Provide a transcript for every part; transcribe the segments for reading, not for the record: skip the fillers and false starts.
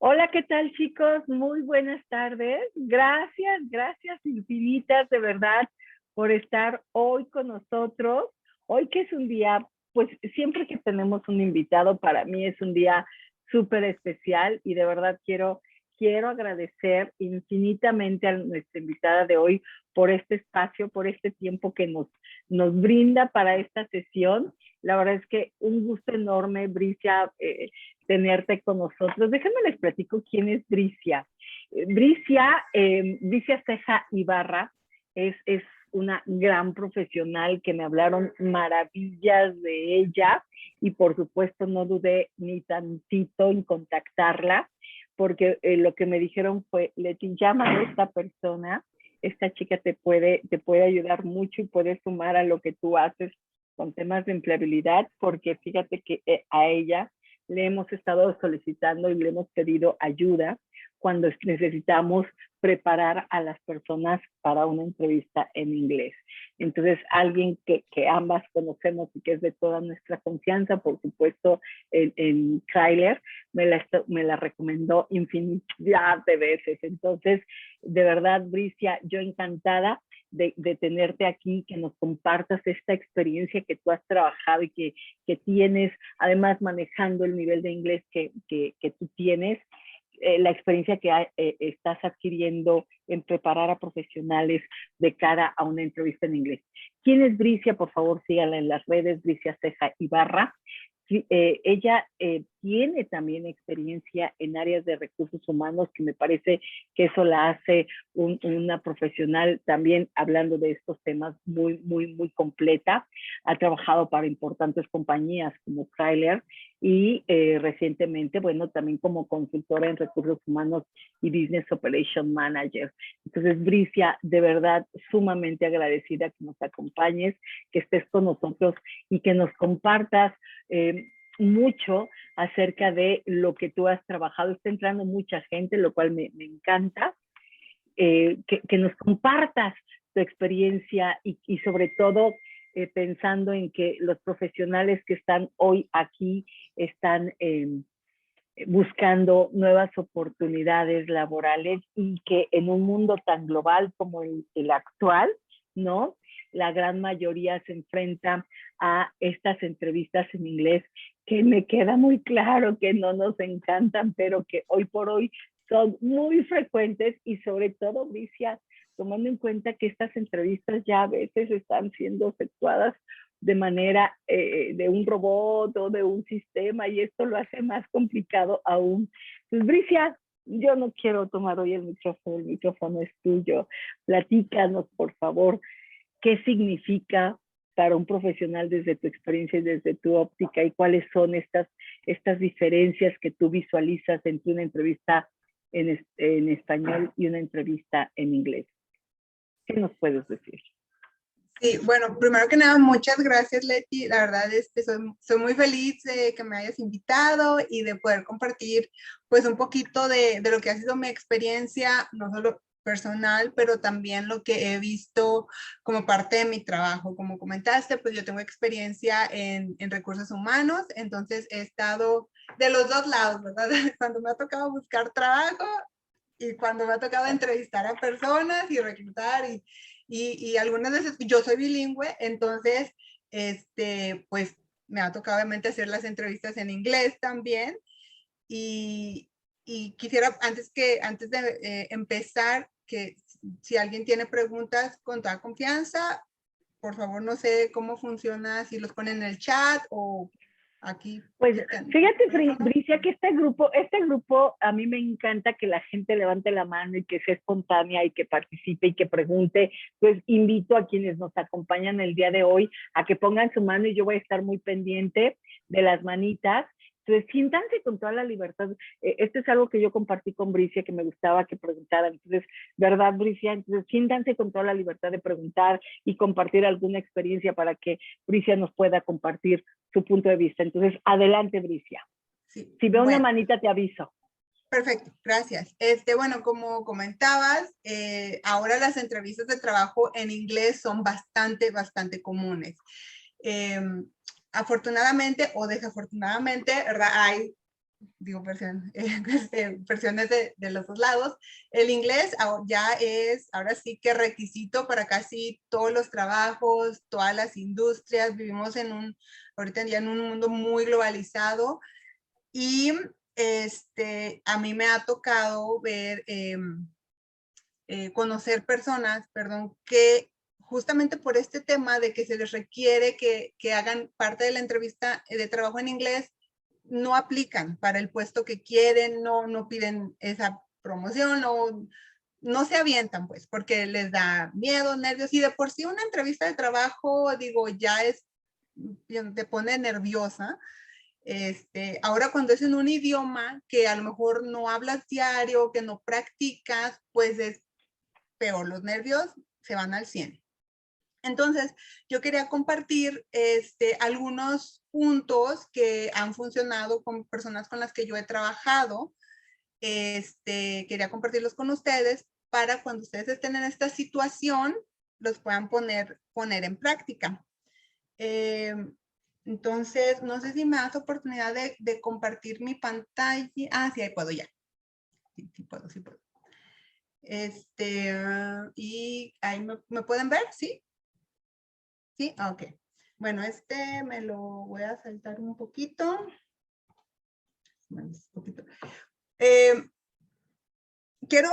Hola, ¿qué tal, chicos? Muy buenas tardes. Gracias infinitas de verdad por estar hoy con nosotros. Hoy que es un día, pues siempre que tenemos un invitado, para mí es un día súper especial y de verdad quiero agradecer infinitamente a nuestra invitada de hoy por este espacio, por este tiempo que nos brinda para esta sesión. La verdad es que un gusto enorme, Bricia, tenerte con nosotros. Déjenme les platico quién es Bricia. Bricia Ceja Ibarra es una gran profesional que me hablaron maravillas de ella y por supuesto no dudé ni tantito en contactarla porque lo que me dijeron fue, Leti, llama a esta persona, esta chica te puede ayudar mucho y puede sumar a lo que tú haces con temas de empleabilidad, porque fíjate que a ella le hemos estado solicitando y le hemos pedido ayuda cuando necesitamos preparar a las personas para una entrevista en inglés. Entonces, alguien que ambas conocemos y que es de toda nuestra confianza, por supuesto, en Kyler, me la recomendó infinidad de veces. Entonces, de verdad, Bricia, yo encantada de tenerte aquí, que nos compartas esta experiencia que tú has trabajado y que tienes, además manejando el nivel de inglés que tú tienes, la experiencia que estás adquiriendo en preparar a profesionales de cara a una entrevista en inglés. ¿Quién es Bricia? Por favor, síganla en las redes, Bricia Ceja Ibarra. Ella tiene también experiencia en áreas de recursos humanos, que me parece que eso la hace una profesional también hablando de estos temas muy completa. Ha trabajado para importantes compañías como Kyler y recientemente, bueno, también como consultora en recursos humanos y Business Operation Manager. Entonces, Bricia, de verdad, sumamente agradecida que nos acompañes, que estés con nosotros y que nos compartas mucho acerca de lo que tú has trabajado. Está entrando mucha gente, lo cual me encanta. Que nos compartas tu experiencia y sobre todo pensando en que los profesionales que están hoy aquí están buscando nuevas oportunidades laborales y que en un mundo tan global como el actual, ¿no? La gran mayoría se enfrenta a estas entrevistas en inglés que me queda muy claro que no nos encantan, pero que hoy por hoy son muy frecuentes y sobre todo, Bricia, tomando en cuenta que estas entrevistas ya a veces están siendo efectuadas de manera de un robot o de un sistema y esto lo hace más complicado aún. Pues, Bricia, yo no quiero tomar hoy el micrófono es tuyo. Platícanos, por favor, qué significa para un profesional desde tu experiencia y desde tu óptica y cuáles son estas diferencias que tú visualizas entre una entrevista en español y una entrevista en inglés. ¿Qué nos puedes decir? Sí, bueno, primero que nada, muchas gracias, Leti. La verdad es que soy muy feliz de que me hayas invitado y de poder compartir pues un poquito de lo que ha sido mi experiencia, no solo personal, pero también lo que he visto como parte de mi trabajo. Como comentaste, pues yo tengo experiencia en recursos humanos, entonces he estado de los dos lados, ¿verdad? Cuando me ha tocado buscar trabajo y cuando me ha tocado entrevistar a personas y reclutar y algunas veces yo soy bilingüe, entonces, pues me ha tocado obviamente hacer las entrevistas en inglés también y quisiera, antes de empezar, que si alguien tiene preguntas con toda confianza, por favor, no sé cómo funciona, si los ponen en el chat o aquí. Pues fíjate, Bricia, que este grupo, a mí me encanta que la gente levante la mano y que sea espontánea y que participe y que pregunte. Pues invito a quienes nos acompañan el día de hoy a que pongan su mano y yo voy a estar muy pendiente de las manitas. Entonces, siéntanse con toda la libertad. Esto es algo que yo compartí con Bricia, que me gustaba que preguntaran. Entonces, ¿verdad, Bricia? Entonces, siéntanse con toda la libertad de preguntar y compartir alguna experiencia para que Bricia nos pueda compartir su punto de vista. Entonces, adelante, Bricia. Sí, si veo una manita, te aviso. Perfecto, gracias. Bueno, como comentabas, ahora las entrevistas de trabajo en inglés son bastante comunes. Afortunadamente o desafortunadamente, ¿verdad? Hay digo versiones de los dos lados. El inglés ya es, ahora sí que requisito para casi todos los trabajos, todas las industrias. Vivimos ahorita ya en un mundo muy globalizado y a mí me ha tocado ver, conocer personas, perdón, que justamente por este tema de que se les requiere que hagan parte de la entrevista de trabajo en inglés, no aplican para el puesto que quieren, no piden esa promoción, no se avientan, pues, porque les da miedo, nervios, y de por sí una entrevista de trabajo, digo, ya te pone nerviosa. Ahora cuando es en un idioma que a lo mejor no hablas diario, que no practicas, pues es peor, los nervios se van al 100. Entonces, yo quería compartir algunos puntos que han funcionado con personas con las que yo he trabajado. Quería compartirlos con ustedes para cuando ustedes estén en esta situación, los puedan poner en práctica. Entonces, no sé si me das oportunidad de compartir mi pantalla. Ah, sí, ahí puedo ya. Sí puedo. Y ahí me pueden ver, ¿sí? Sí, ok. Bueno, me lo voy a saltar un poquito. Quiero,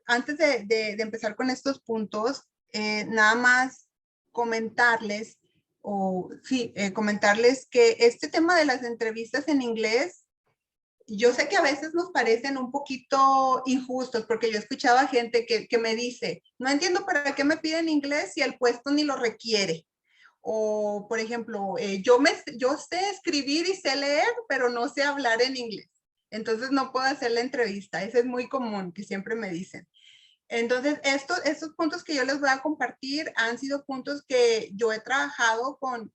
antes de empezar con estos puntos, nada más comentarles, comentarles que este tema de las entrevistas en inglés, yo sé que a veces nos parecen un poquito injustos, porque yo escuchaba gente que me dice, no entiendo para qué me piden inglés si el puesto ni lo requiere. O, por ejemplo, yo sé escribir y sé leer, pero no sé hablar en inglés. Entonces no puedo hacer la entrevista. Eso es muy común, que siempre me dicen. Entonces, estos puntos que yo les voy a compartir han sido puntos que yo he trabajado con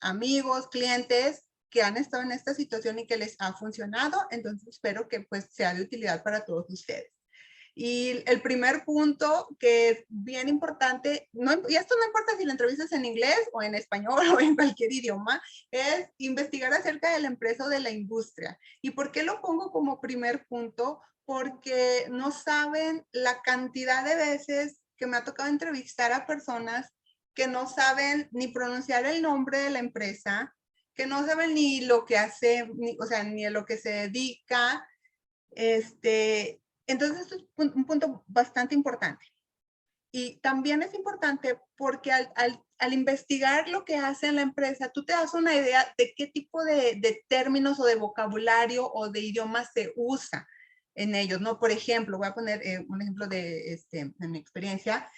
amigos, clientes que han estado en esta situación y que les ha funcionado. Entonces, espero que pues sea de utilidad para todos ustedes. Y el primer punto que es bien importante, y esto no importa si la entrevista es en inglés o en español o en cualquier idioma, es investigar acerca de la empresa o de la industria. ¿Y por qué lo pongo como primer punto? Porque no saben la cantidad de veces que me ha tocado entrevistar a personas que no saben ni pronunciar el nombre de la empresa, que no saben ni lo que hace, ni a lo que se dedica. Entonces, esto es un punto bastante importante. Y también es importante porque al investigar lo que hace la empresa, tú te das una idea de qué tipo de términos o de vocabulario o de idiomas se usa en ellos, ¿no? Por ejemplo, voy a poner un ejemplo de mi experiencia.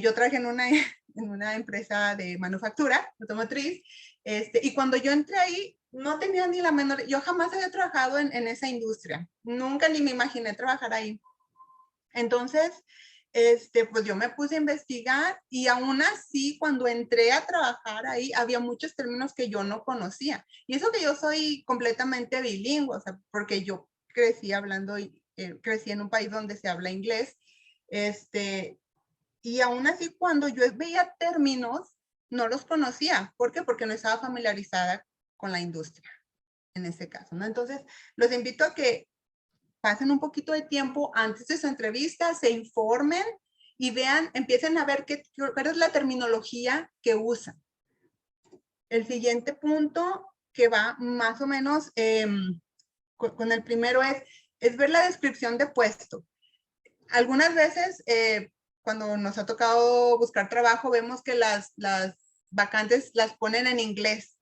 Yo trabajé en una empresa de manufactura automotriz, y cuando yo entré ahí, no tenía ni la menor, yo jamás había trabajado en esa industria, nunca ni me imaginé trabajar ahí. Entonces, pues yo me puse a investigar y aún así, cuando entré a trabajar ahí, había muchos términos que yo no conocía. Y eso que yo soy completamente bilingüe, o sea, porque yo crecí hablando, crecí en un país donde se habla inglés, y aún así cuando yo veía términos, no los conocía. ¿Por qué? Porque no estaba familiarizada con la industria, en ese caso, ¿no? Entonces, los invito a que pasen un poquito de tiempo antes de su entrevista, se informen y vean, empiecen a ver cuál es la terminología que usan. El siguiente punto que va más o menos con el primero es ver la descripción de puesto. Algunas veces, cuando nos ha tocado buscar trabajo, vemos que las vacantes las ponen en inglés.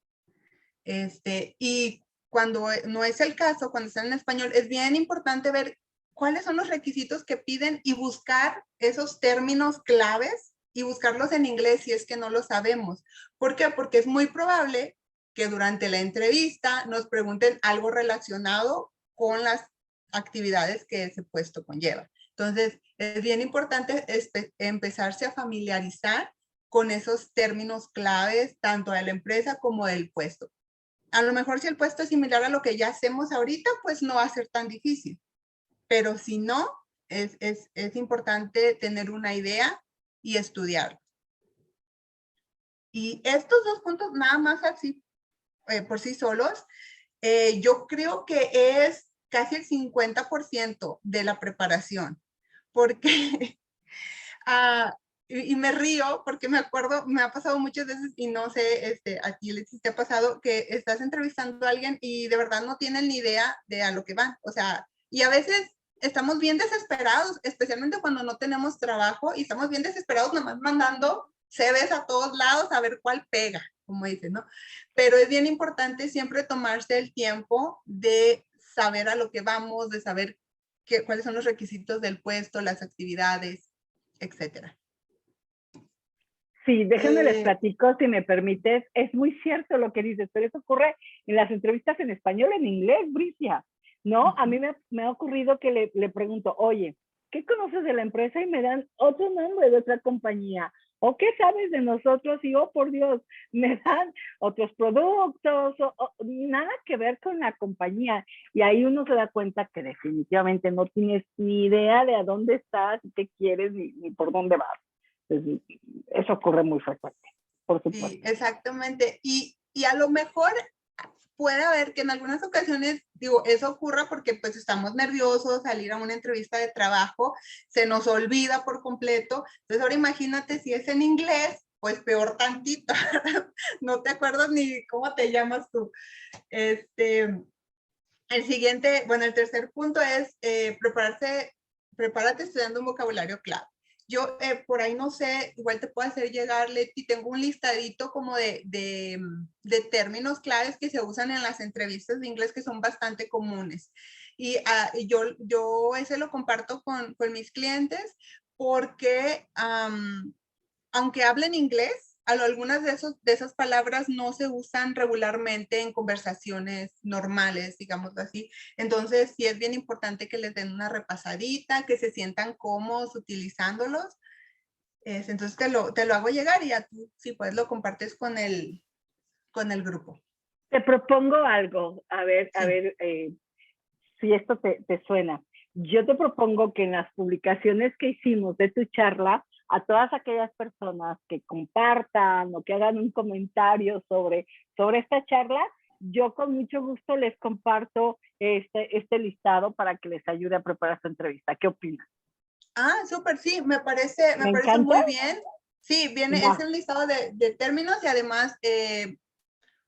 Y cuando no es el caso, cuando están en español, es bien importante ver cuáles son los requisitos que piden y buscar esos términos claves y buscarlos en inglés si es que no lo sabemos. ¿Por qué? Porque es muy probable que durante la entrevista nos pregunten algo relacionado con las actividades que ese puesto conlleva. Entonces, es bien importante empezarse a familiarizar con esos términos claves, tanto de la empresa como del puesto. A lo mejor si el puesto es similar a lo que ya hacemos ahorita, pues no va a ser tan difícil. Pero si no, es importante tener una idea y estudiarlo. Y estos dos puntos, nada más así, por sí solos, yo creo que es casi el 50% de la preparación, porque y me río porque me acuerdo, me ha pasado muchas veces y no sé, a ti te ha pasado que estás entrevistando a alguien y de verdad no tienen ni idea de a lo que van. O sea, y a veces estamos bien desesperados, especialmente cuando no tenemos trabajo y estamos bien desesperados nomás mandando CVs a todos lados a ver cuál pega, como dicen, ¿no? Pero es bien importante siempre tomarse el tiempo de saber a lo que vamos, de saber cuáles son los requisitos del puesto, las actividades, etcétera. Sí, déjenme les platico, si me permites. Es muy cierto lo que dices, pero eso ocurre en las entrevistas en español, en inglés, Bricia, ¿no? A mí me ha ocurrido que le pregunto, oye, ¿qué conoces de la empresa? Y me dan otro nombre de otra compañía. ¿O qué sabes de nosotros? Y, oh, por Dios, me dan otros productos, nada que ver con la compañía. Y ahí uno se da cuenta que definitivamente no tienes ni idea de a dónde estás, qué quieres, ni por dónde vas. Entonces, eso ocurre muy frecuente, por supuesto. Sí, exactamente. Y a lo mejor puede haber que en algunas ocasiones, digo, eso ocurra porque pues estamos nerviosos, salir a una entrevista de trabajo, se nos olvida por completo. Entonces ahora imagínate si es en inglés, pues peor tantito, no te acuerdas ni cómo te llamas tú. El siguiente, bueno, el tercer punto es prepárate estudiando un vocabulario clave. Yo por ahí no sé, igual te puedo hacer llegar, Leti, tengo un listadito como de términos claves que se usan en las entrevistas de inglés que son bastante comunes. Y yo ese lo comparto con mis clientes porque aunque hablen inglés, algunas de esas palabras no se usan regularmente en conversaciones normales, digamos así. Entonces, sí es bien importante que les den una repasadita, que se sientan cómodos utilizándolos. Entonces, te lo hago llegar y ya tú, si puedes, lo compartes con el grupo. Te propongo algo, a ver si esto te suena. Yo te propongo que en las publicaciones que hicimos de tu charla, a todas aquellas personas que compartan o que hagan un comentario sobre esta charla, yo con mucho gusto les comparto este listado para que les ayude a preparar su entrevista. ¿Qué opinas? Ah, súper, sí, me parece muy bien. Sí, es un listado de términos y además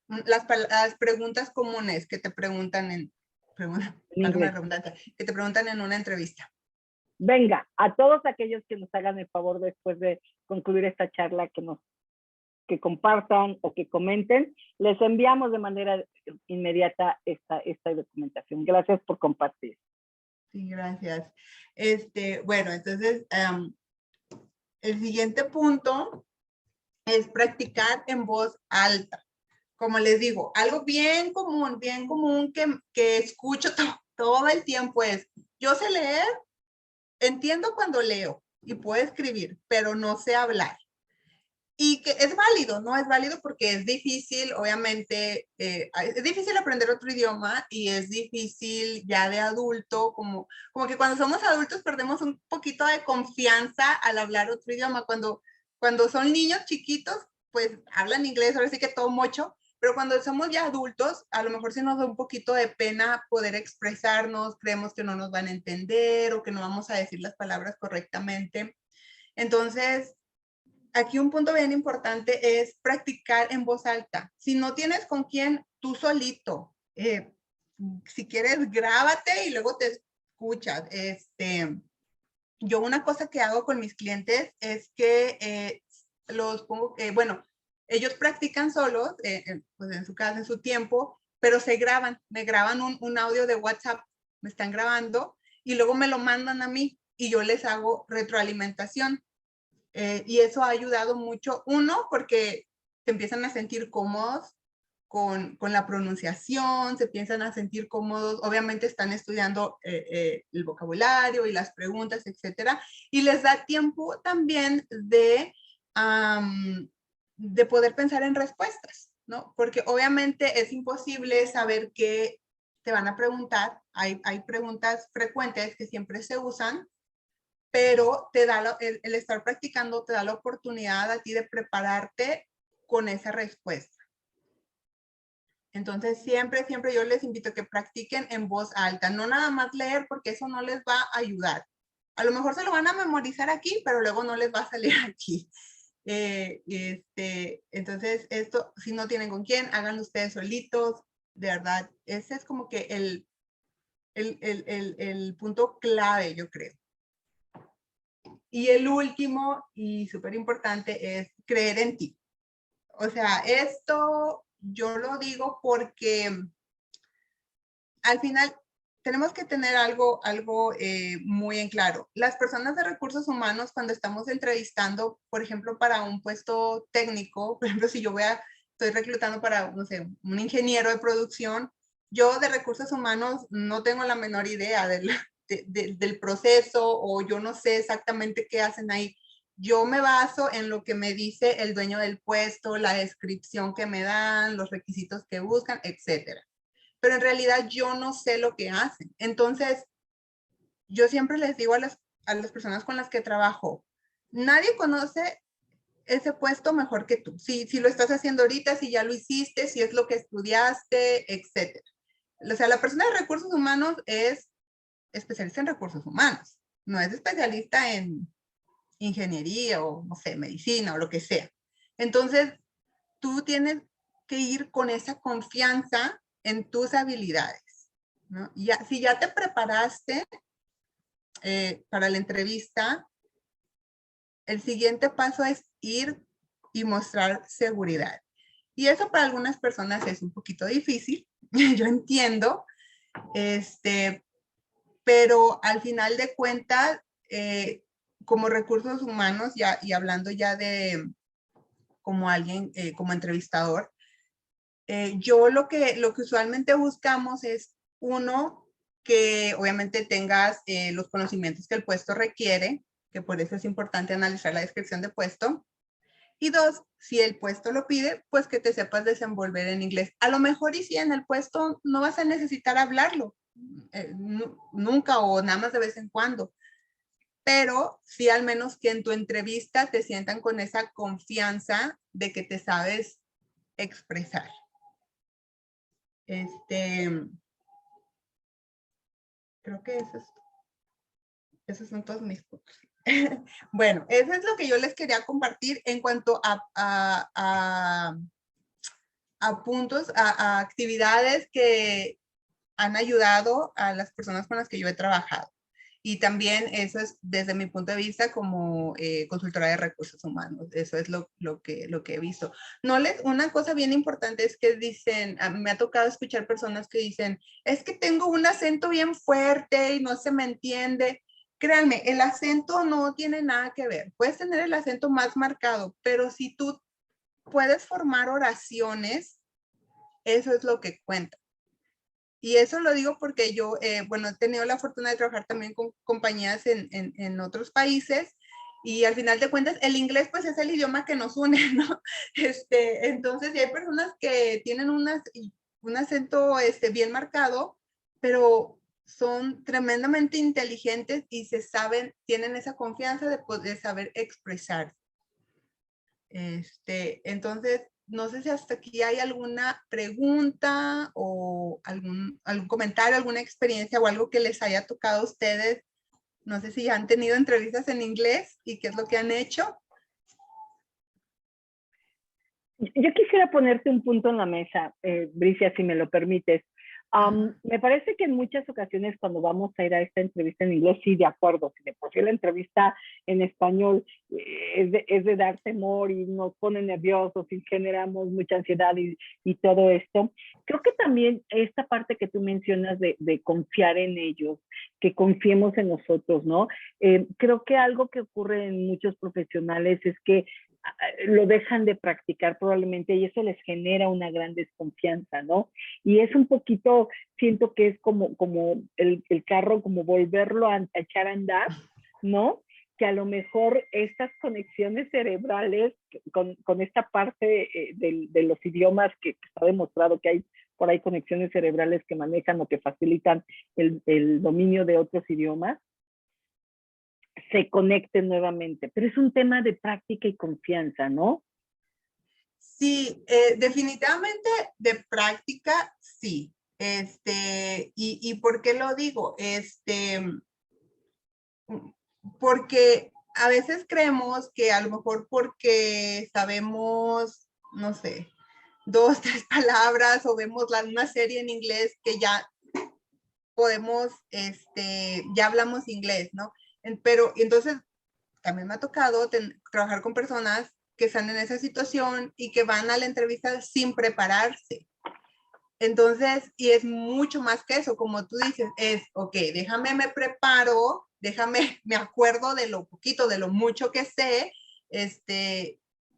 las preguntas comunes que te preguntan que te preguntan en una entrevista. Venga, a todos aquellos que nos hagan el favor después de concluir esta charla, que compartan o que comenten, les enviamos de manera inmediata esta documentación. Gracias por compartir. Sí, gracias. Bueno, entonces, el siguiente punto es practicar en voz alta. Como les digo, algo bien común que escucho todo el tiempo es, yo sé leer, entiendo cuando leo y puedo escribir, pero no sé hablar. Y que es válido, ¿no? Es válido porque es difícil, obviamente, es difícil aprender otro idioma y es difícil ya de adulto, como que cuando somos adultos perdemos un poquito de confianza al hablar otro idioma. Cuando son niños chiquitos, pues hablan inglés, ahora sí que todo mocho, pero cuando somos ya adultos, a lo mejor sí nos da un poquito de pena poder expresarnos, creemos que no nos van a entender o que no vamos a decir las palabras correctamente. Entonces, aquí un punto bien importante es practicar en voz alta. Si no tienes con quién, tú solito. Si quieres, grábate y luego te escuchas. Yo una cosa que hago con mis clientes es que los pongo, bueno, ellos practican solos, pues en su casa, en su tiempo, pero me graban un audio de WhatsApp, me están grabando y luego me lo mandan a mí y yo les hago retroalimentación. Y eso ha ayudado mucho, uno, porque se empiezan a sentir cómodos con la pronunciación, se empiezan a sentir cómodos, obviamente están estudiando el vocabulario y las preguntas, etcétera, y les da tiempo también de poder pensar en respuestas, ¿no? Porque obviamente es imposible saber qué te van a preguntar, hay preguntas frecuentes que siempre se usan, pero el estar practicando te da la oportunidad a ti de prepararte con esa respuesta. Entonces, siempre, siempre yo les invito a que practiquen en voz alta, no nada más leer porque eso no les va a ayudar. A lo mejor se lo van a memorizar aquí, pero luego no les va a salir aquí. Entonces, esto, si no tienen con quién, háganlo ustedes solitos, de verdad. Ese es como que el punto clave, yo creo. Y el último y súper importante es creer en ti. O sea, esto yo lo digo porque al final tenemos que tener algo muy en claro. Las personas de recursos humanos, cuando estamos entrevistando, por ejemplo, para un puesto técnico, por ejemplo, si yo estoy reclutando para, no sé, un ingeniero de producción, yo de recursos humanos no tengo la menor idea del proceso o yo no sé exactamente qué hacen ahí. Yo me baso en lo que me dice el dueño del puesto, la descripción que me dan, los requisitos que buscan, etcétera. Pero en realidad yo no sé lo que hacen. Entonces, yo siempre les digo a las personas con las que trabajo, nadie conoce ese puesto mejor que tú. Si lo estás haciendo ahorita, si ya lo hiciste, si es lo que estudiaste, etcétera. O sea, la persona de recursos humanos es especialista en recursos humanos, no es especialista en ingeniería o, no sé, medicina o lo que sea. Entonces, tú tienes que ir con esa confianza en tus habilidades, ¿no? Si ya te preparaste para la entrevista, el siguiente paso es ir y mostrar seguridad. Y eso para algunas personas es un poquito difícil, yo entiendo, pero al final de cuentas, como recursos humanos, y hablando ya de como alguien, como entrevistador, yo lo que usualmente buscamos es, uno, que obviamente tengas los conocimientos que el puesto requiere, que por eso es importante analizar la descripción de puesto. Y dos, si el puesto lo pide, pues que te sepas desenvolver en inglés. A lo mejor y si en el puesto no vas a necesitar hablarlo, nunca o nada más de vez en cuando. Pero sí al menos que en tu entrevista te sientan con esa confianza de que te sabes expresar. Creo que esos son todos mis puntos. Bueno, eso es lo que yo les quería compartir en cuanto a puntos, a actividades que han ayudado a las personas con las que yo he trabajado. Y también eso es desde mi punto de vista como consultora de recursos humanos. Eso es lo que he visto. Una cosa bien importante es que dicen, me ha tocado escuchar personas que dicen, es que tengo un acento bien fuerte y no se me entiende. Créanme, el acento no tiene nada que ver. Puedes tener el acento más marcado, pero si tú puedes formar oraciones, eso es lo que cuenta. Y eso lo digo porque yo, bueno, he tenido la fortuna de trabajar también con compañías en otros países y al final de cuentas el inglés pues es el idioma que nos une, ¿no? Entonces, si hay personas que tienen un acento bien marcado, pero son tremendamente inteligentes y tienen esa confianza de poder saber expresar. Entonces, no sé si hasta aquí hay alguna pregunta o algún comentario, alguna experiencia o algo que les haya tocado a ustedes. No sé si han tenido entrevistas en inglés y qué es lo que han hecho. Yo quisiera ponerte un punto en la mesa, Bricia, si me lo permites. Me parece que en muchas ocasiones cuando vamos a ir a esta entrevista en inglés, sí, de acuerdo, si de por sí la entrevista en español es de dar temor y nos pone nerviosos y generamos mucha ansiedad y todo esto, creo que también esta parte que tú mencionas de confiar en ellos, que confiemos en nosotros, ¿no? Creo que algo que ocurre en muchos profesionales es que lo dejan de practicar probablemente y eso les genera una gran desconfianza, ¿no? Y es un poquito, siento que es como el carro, como volverlo a echar a andar, ¿no? Que a lo mejor estas conexiones cerebrales con esta parte de los idiomas que está demostrado que hay por ahí conexiones cerebrales que manejan o que facilitan el dominio de otros idiomas, se conecten nuevamente. Pero es un tema de práctica y confianza, ¿no? Sí, definitivamente de práctica, sí. ¿Y por qué lo digo? Porque a veces creemos que a lo mejor porque sabemos, no sé, dos, tres palabras o vemos una serie en inglés que ya podemos, ya hablamos inglés, ¿no? Pero entonces también me ha tocado trabajar con personas que están en esa situación y que van a la entrevista sin prepararse. Entonces, y es mucho más que eso, como tú dices, ok, déjame me preparo, me acuerdo de lo poquito, de lo mucho que sé,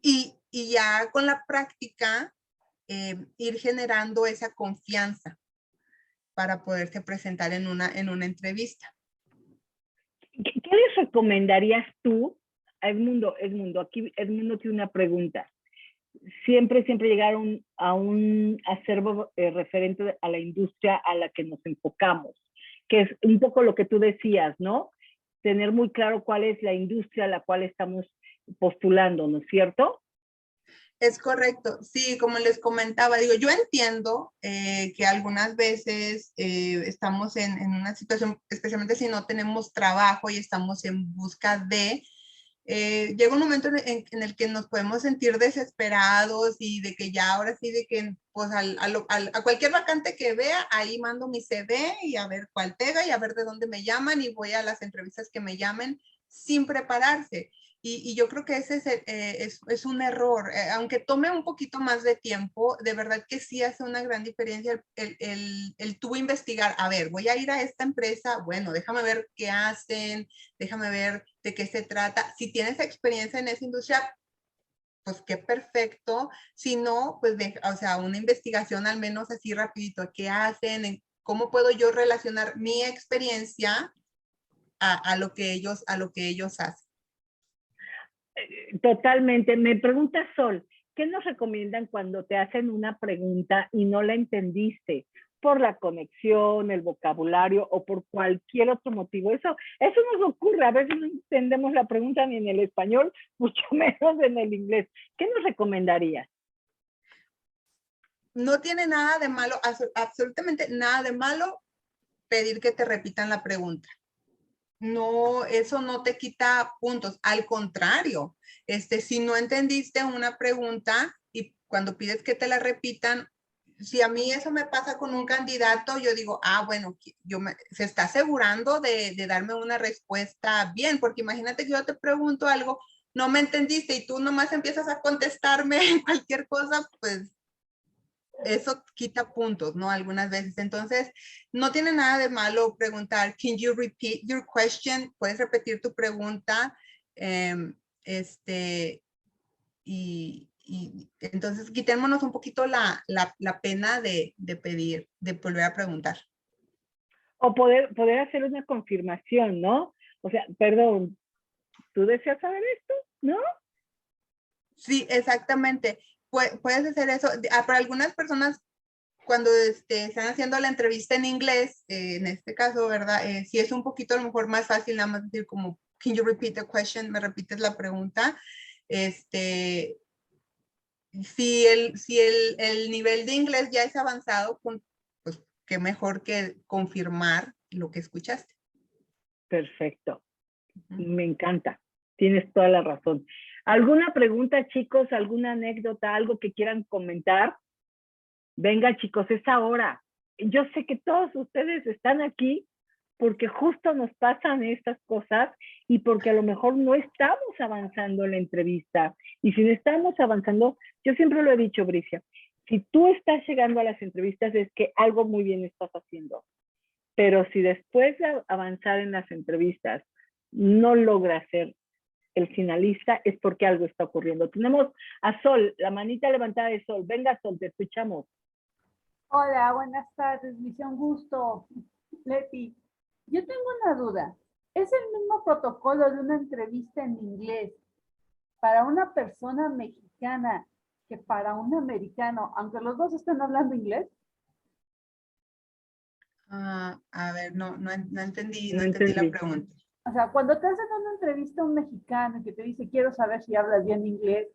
y ya con la práctica, ir generando esa confianza para poderse presentar en una entrevista. ¿Qué les recomendarías tú? Edmundo, aquí Edmundo tiene una pregunta. Siempre llegar a un acervo referente a la industria a la que nos enfocamos, que es un poco lo que tú decías, ¿no? Tener muy claro cuál es la industria a la cual estamos postulando, ¿no es cierto? Es correcto, sí, como les comentaba, digo, yo entiendo que algunas veces estamos en una situación, especialmente si no tenemos trabajo y estamos en busca de, llega un momento en el que nos podemos sentir desesperados y de que ya ahora sí, de que pues a cualquier vacante que vea, ahí mando mi CV y a ver cuál pega y a ver de dónde me llaman y voy a las entrevistas que me llamen sin prepararse. Y yo creo que ese es un error, aunque tome un poquito más de tiempo, de verdad que sí hace una gran diferencia el tú investigar, a ver, voy a ir a esta empresa, bueno, déjame ver qué hacen, déjame ver de qué se trata. Si tienes experiencia en esa industria, pues qué perfecto. Si no, pues, o sea, una investigación al menos así rapidito, qué hacen, cómo puedo yo relacionar mi experiencia a lo que ellos hacen. Totalmente. Me pregunta Sol, ¿qué nos recomiendan cuando te hacen una pregunta y no la entendiste? Por la conexión, el vocabulario o por cualquier otro motivo. Eso nos ocurre. A veces no entendemos la pregunta ni en el español, mucho menos en el inglés. ¿Qué nos recomendarías? No tiene nada de malo, absolutamente nada de malo pedir que te repitan la pregunta. No, eso no te quita puntos. Al contrario, si no entendiste una pregunta y cuando pides que te la repitan, si a mí eso me pasa con un candidato, yo digo, bueno, se está asegurando de darme una respuesta bien, porque imagínate que yo te pregunto algo, no me entendiste y tú nomás empiezas a contestarme cualquier cosa, pues eso quita puntos, ¿no? Algunas veces. Entonces, no tiene nada de malo preguntar, can you repeat your question? Puedes repetir tu pregunta. Y entonces quitémonos un poquito la pena de pedir, de volver a preguntar. O poder hacer una confirmación, ¿no? O sea, perdón, ¿tú deseas saber esto? ¿No? Sí, exactamente. Puedes hacer eso. Para algunas personas, cuando están haciendo la entrevista en inglés, en este caso, ¿verdad? Sí es un poquito a lo mejor más fácil nada más decir como, can you repeat the question? ¿Me repites la pregunta? Si el nivel de inglés ya es avanzado, pues qué mejor que confirmar lo que escuchaste. Perfecto. Me encanta. Tienes toda la razón. ¿Alguna pregunta, chicos? ¿Alguna anécdota? ¿Algo que quieran comentar? Venga, chicos, es ahora. Yo sé que todos ustedes están aquí porque justo nos pasan estas cosas y porque a lo mejor no estamos avanzando en la entrevista. Y si no estamos avanzando, yo siempre lo he dicho, Bricia, si tú estás llegando a las entrevistas es que algo muy bien estás haciendo. Pero si después de avanzar en las entrevistas no logra ser el finalista, es porque algo está ocurriendo. Tenemos a Sol, la manita levantada de Sol. Venga, Sol, te escuchamos. Hola, buenas tardes, Misión Gusto. Leti, yo tengo una duda. ¿Es el mismo protocolo de una entrevista en inglés para una persona mexicana que para un americano, aunque los dos estén hablando inglés? A ver, no entendí No la entendí. pregunta. O sea, cuando te hacen una entrevista a un mexicano que te dice, quiero saber si hablas bien inglés,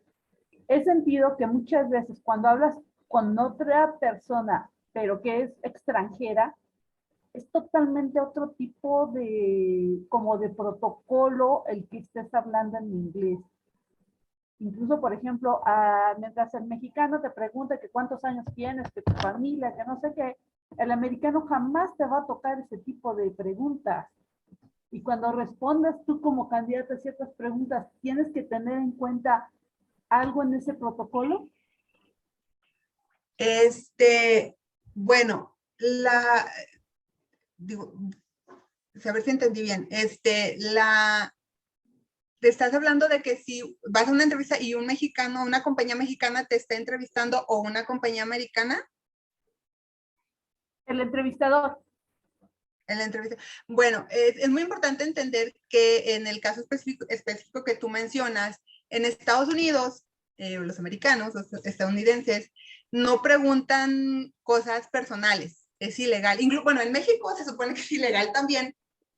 he sentido que muchas veces cuando hablas con otra persona, pero que es extranjera, es totalmente otro tipo de, como de protocolo el que estés hablando en inglés. Incluso, por ejemplo, mientras el mexicano te pregunta que cuántos años tienes, que tu familia, que no sé qué, el americano jamás te va a tocar ese tipo de preguntas. Y cuando respondas tú como candidato a ciertas preguntas, tienes que tener en cuenta algo en ese protocolo. Bueno, digo, a ver si entendí bien. Te estás hablando de que si vas a una entrevista y un mexicano, una compañía mexicana te está entrevistando o una compañía americana. El entrevistador. En la entrevista. Bueno, es muy importante entender que en el caso específico que tú mencionas, en Estados Unidos, los americanos, los estadounidenses, no preguntan cosas personales. Es ilegal. Incluso, bueno, en México se supone que es ilegal también,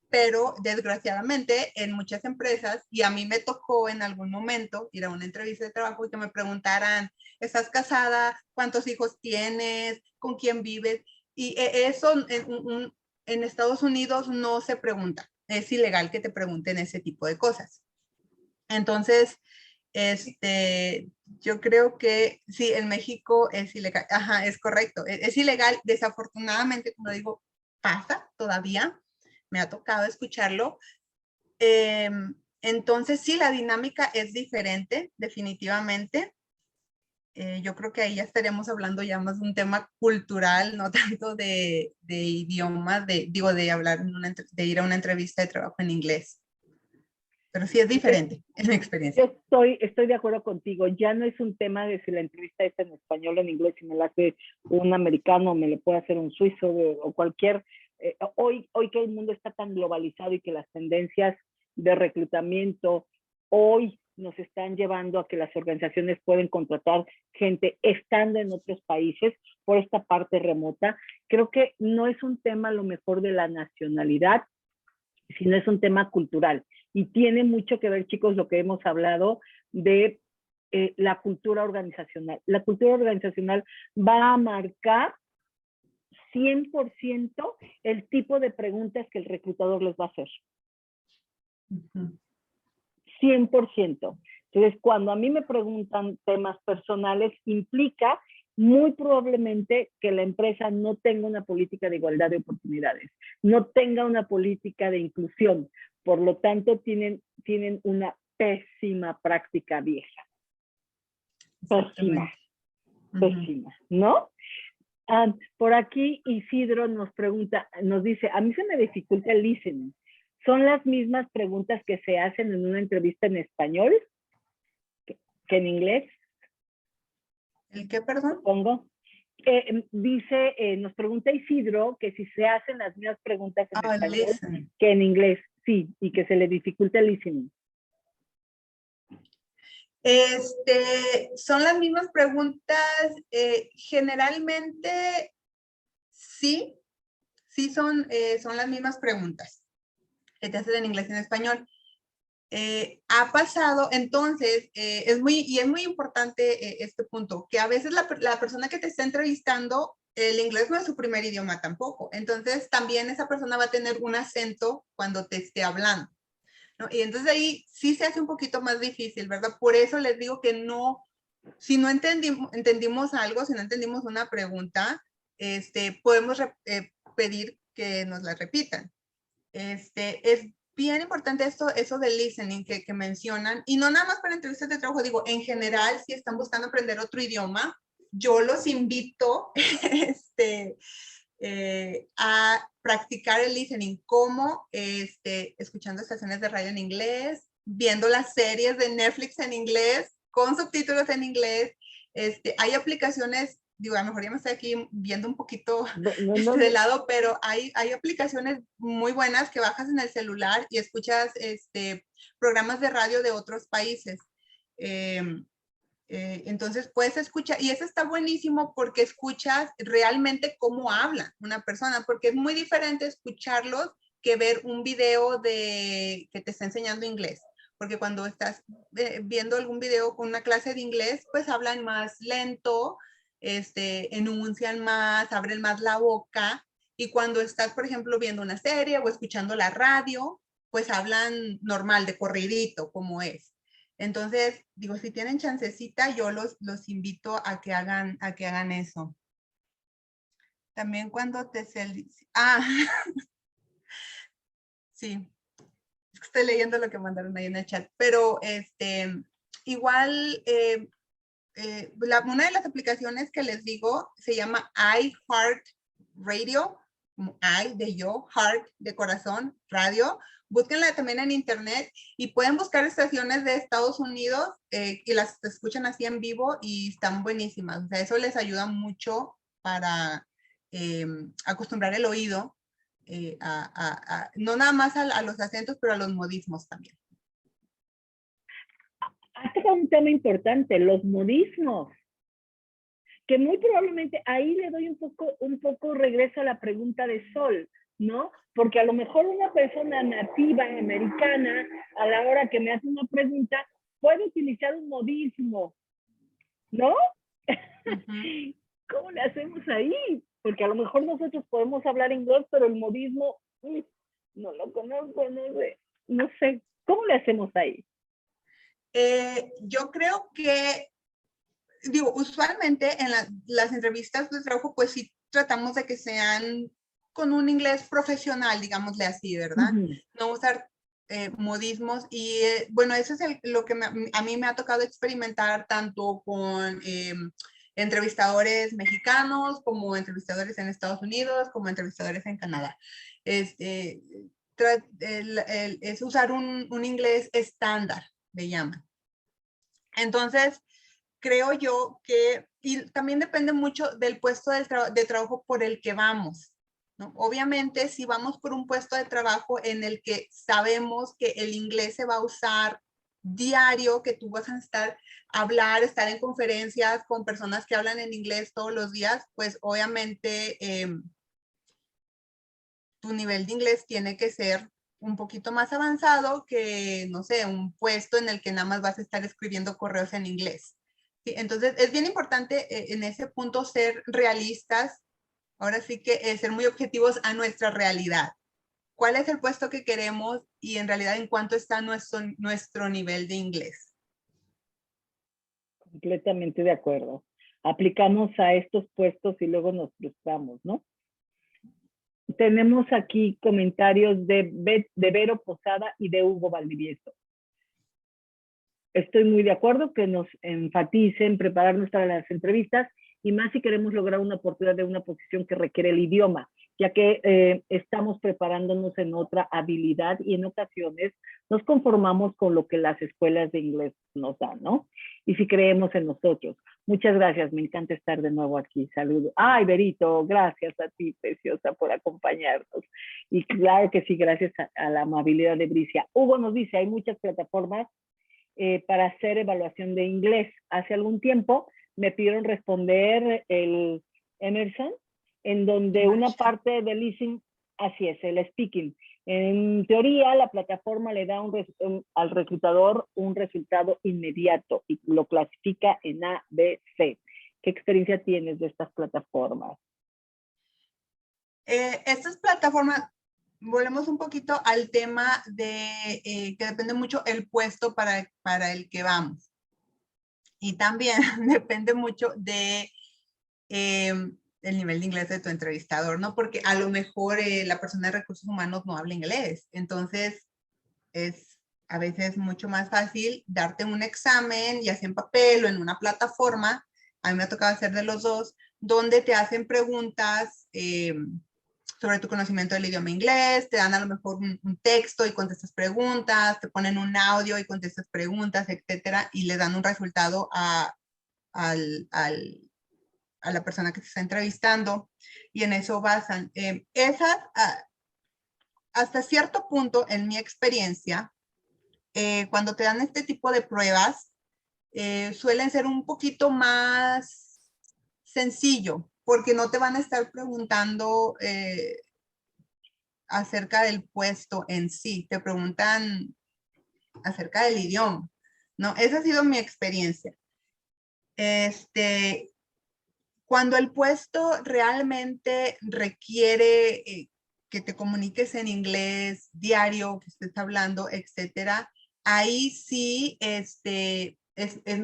pero desgraciadamente en muchas empresas, y a mí me tocó en algún momento ir a una entrevista de trabajo y que me preguntaran, ¿estás casada? ¿Cuántos hijos tienes? ¿Con quién vives? Y eso en Estados Unidos no se pregunta. Es ilegal que te pregunten ese tipo de cosas. Entonces, yo creo que sí, en México es ilegal. Ajá, es correcto. Es ilegal. Desafortunadamente, como digo, pasa todavía. Me ha tocado escucharlo. Entonces, sí, la dinámica es diferente, definitivamente. Yo creo que ahí ya estaríamos hablando ya más de un tema cultural, no tanto de idiomas, de hablar, de ir a una entrevista de trabajo en inglés. Pero sí es diferente en mi experiencia. Yo estoy de acuerdo contigo. Ya no es un tema de si la entrevista es en español o en inglés, si me la hace un americano, me lo puede hacer un suizo o cualquier. Hoy que el mundo está tan globalizado y que las tendencias de reclutamiento hoy nos están llevando a que las organizaciones pueden contratar gente estando en otros países por esta parte remota. Creo que no es un tema a lo mejor de la nacionalidad, sino es un tema cultural. Y tiene mucho que ver, chicos, lo que hemos hablado de la cultura organizacional. La cultura organizacional va a marcar 100% el tipo de preguntas que el reclutador les va a hacer. 100%. Entonces, cuando a mí me preguntan temas personales, implica muy probablemente que la empresa no tenga una política de igualdad de oportunidades, no tenga una política de inclusión. Por lo tanto, tienen una pésima práctica vieja. Pésima. Pésima, ¿no? Por aquí Isidro nos pregunta, nos dice, a mí se me dificulta el listening. ¿Son las mismas preguntas que se hacen en una entrevista en español que en inglés? ¿El qué, perdón? Supongo. Dice, nos pregunta Isidro que si se hacen las mismas preguntas en español que en inglés. Sí, y que se le dificulta el listening. Son las mismas preguntas. Generalmente, sí son las mismas preguntas que te hacen en inglés y en español. Ha pasado, entonces, es muy importante este punto, que a veces la persona que te está entrevistando, el inglés no es su primer idioma tampoco. Entonces, también esa persona va a tener un acento cuando te esté hablando, ¿no? Y entonces ahí sí se hace un poquito más difícil, ¿verdad? Por eso les digo que no, si no entendimos algo, si no entendimos una pregunta, podemos pedir que nos la repitan. Es bien importante eso del listening que mencionan, y no nada más para entrevistas de trabajo, digo, en general, si están buscando aprender otro idioma, yo los invito a practicar el listening, como escuchando estaciones de radio en inglés, viendo las series de Netflix en inglés, con subtítulos en inglés. Hay aplicaciones, digo, a lo mejor ya me estoy aquí viendo un poquito de lado, pero hay aplicaciones muy buenas que bajas en el celular y escuchas programas de radio de otros países. Entonces puedes escuchar, y eso está buenísimo porque escuchas realmente cómo habla una persona, porque es muy diferente escucharlos que ver un video que te está enseñando inglés. porque cuando estás viendo algún video con una clase de inglés, pues hablan más lento, enuncian más, abren más la boca, y cuando estás, por ejemplo, viendo una serie o escuchando la radio, pues hablan normal, de corridito, como es. Entonces, digo, si tienen chancecita, yo los invito a que hagan eso. También cuando sí, estoy leyendo lo que mandaron ahí en el chat, pero igual, una de las aplicaciones que les digo se llama iHeartRadio, como I de yo, heart de corazón, radio. Búsquenla también en internet y pueden buscar estaciones de Estados Unidos y las escuchan así en vivo y están buenísimas. O sea, eso les ayuda mucho para acostumbrar el oído no nada más a los acentos, pero a los modismos también. Has tocado un tema importante, los modismos, que muy probablemente ahí le doy un poco regreso a la pregunta de Sol, ¿no? Porque a lo mejor una persona nativa americana, a la hora que me hace una pregunta, puede utilizar un modismo, ¿no? Uh-huh. ¿Cómo le hacemos ahí? Porque a lo mejor nosotros podemos hablar inglés, pero el modismo no lo conozco, no sé. ¿Cómo le hacemos ahí? Yo creo que, digo, usualmente en las entrevistas de trabajo, pues sí tratamos de que sean con un inglés profesional, digámosle así, ¿verdad? Uh-huh. No usar modismos y bueno, eso es lo que a mí me ha tocado experimentar tanto con entrevistadores mexicanos como entrevistadores en Estados Unidos, como entrevistadores en Canadá. Es usar un inglés estándar, le llaman. Entonces, creo yo que, y también depende mucho del puesto de trabajo por el que vamos, ¿no? Obviamente, si vamos por un puesto de trabajo en el que sabemos que el inglés se va a usar diario, que tú vas a estar estar en conferencias con personas que hablan en inglés todos los días, pues obviamente tu nivel de inglés tiene que ser un poquito más avanzado que, no sé, un puesto en el que nada más vas a estar escribiendo correos en inglés. ¿Sí? Entonces, es bien importante en ese punto ser realistas, ahora sí que ser muy objetivos a nuestra realidad. ¿Cuál es el puesto que queremos y en realidad en cuánto está nuestro nivel de inglés? Completamente de acuerdo. Aplicamos a estos puestos y luego nos frustramos, ¿no? Tenemos aquí comentarios de Vero Posada y de Hugo Valdivieso. Estoy muy de acuerdo que nos enfaticen prepararnos para las entrevistas y más si queremos lograr una oportunidad de una posición que requiere el idioma, ya que estamos preparándonos en otra habilidad y en ocasiones nos conformamos con lo que las escuelas de inglés nos dan, ¿no? Y si creemos en nosotros. Muchas gracias, me encanta estar de nuevo aquí. Saludos. Ay, Berito, gracias a ti, preciosa, por acompañarnos. Y claro que sí, gracias a la amabilidad de Bricia. Hugo nos dice, hay muchas plataformas para hacer evaluación de inglés. Hace algún tiempo me pidieron responder el Emerson, en donde una parte del listening, así es, el speaking. En teoría, la plataforma le da al reclutador un resultado inmediato y lo clasifica en A, B, C. ¿Qué experiencia tienes de estas plataformas? Estas plataformas, volvemos un poquito al tema de que depende mucho el puesto para el que vamos. Y también depende mucho de el nivel de inglés de tu entrevistador, ¿no? Porque a lo mejor la persona de recursos humanos no habla inglés. Entonces, es a veces mucho más fácil darte un examen, ya sea en papel o en una plataforma. A mí me ha tocado hacer de los dos, donde te hacen preguntas sobre tu conocimiento del idioma inglés, te dan a lo mejor un texto y contestas preguntas, te ponen un audio y contestas preguntas, etcétera, y le dan un resultado a la persona que te está entrevistando, y en eso basan. Esas, hasta cierto punto, en mi experiencia, cuando te dan este tipo de pruebas, suelen ser un poquito más sencillo, porque no te van a estar preguntando acerca del puesto en sí. Te preguntan acerca del idioma, ¿no? Esa ha sido mi experiencia. Cuando el puesto realmente requiere que te comuniques en inglés diario, que estés hablando, etcétera, ahí sí es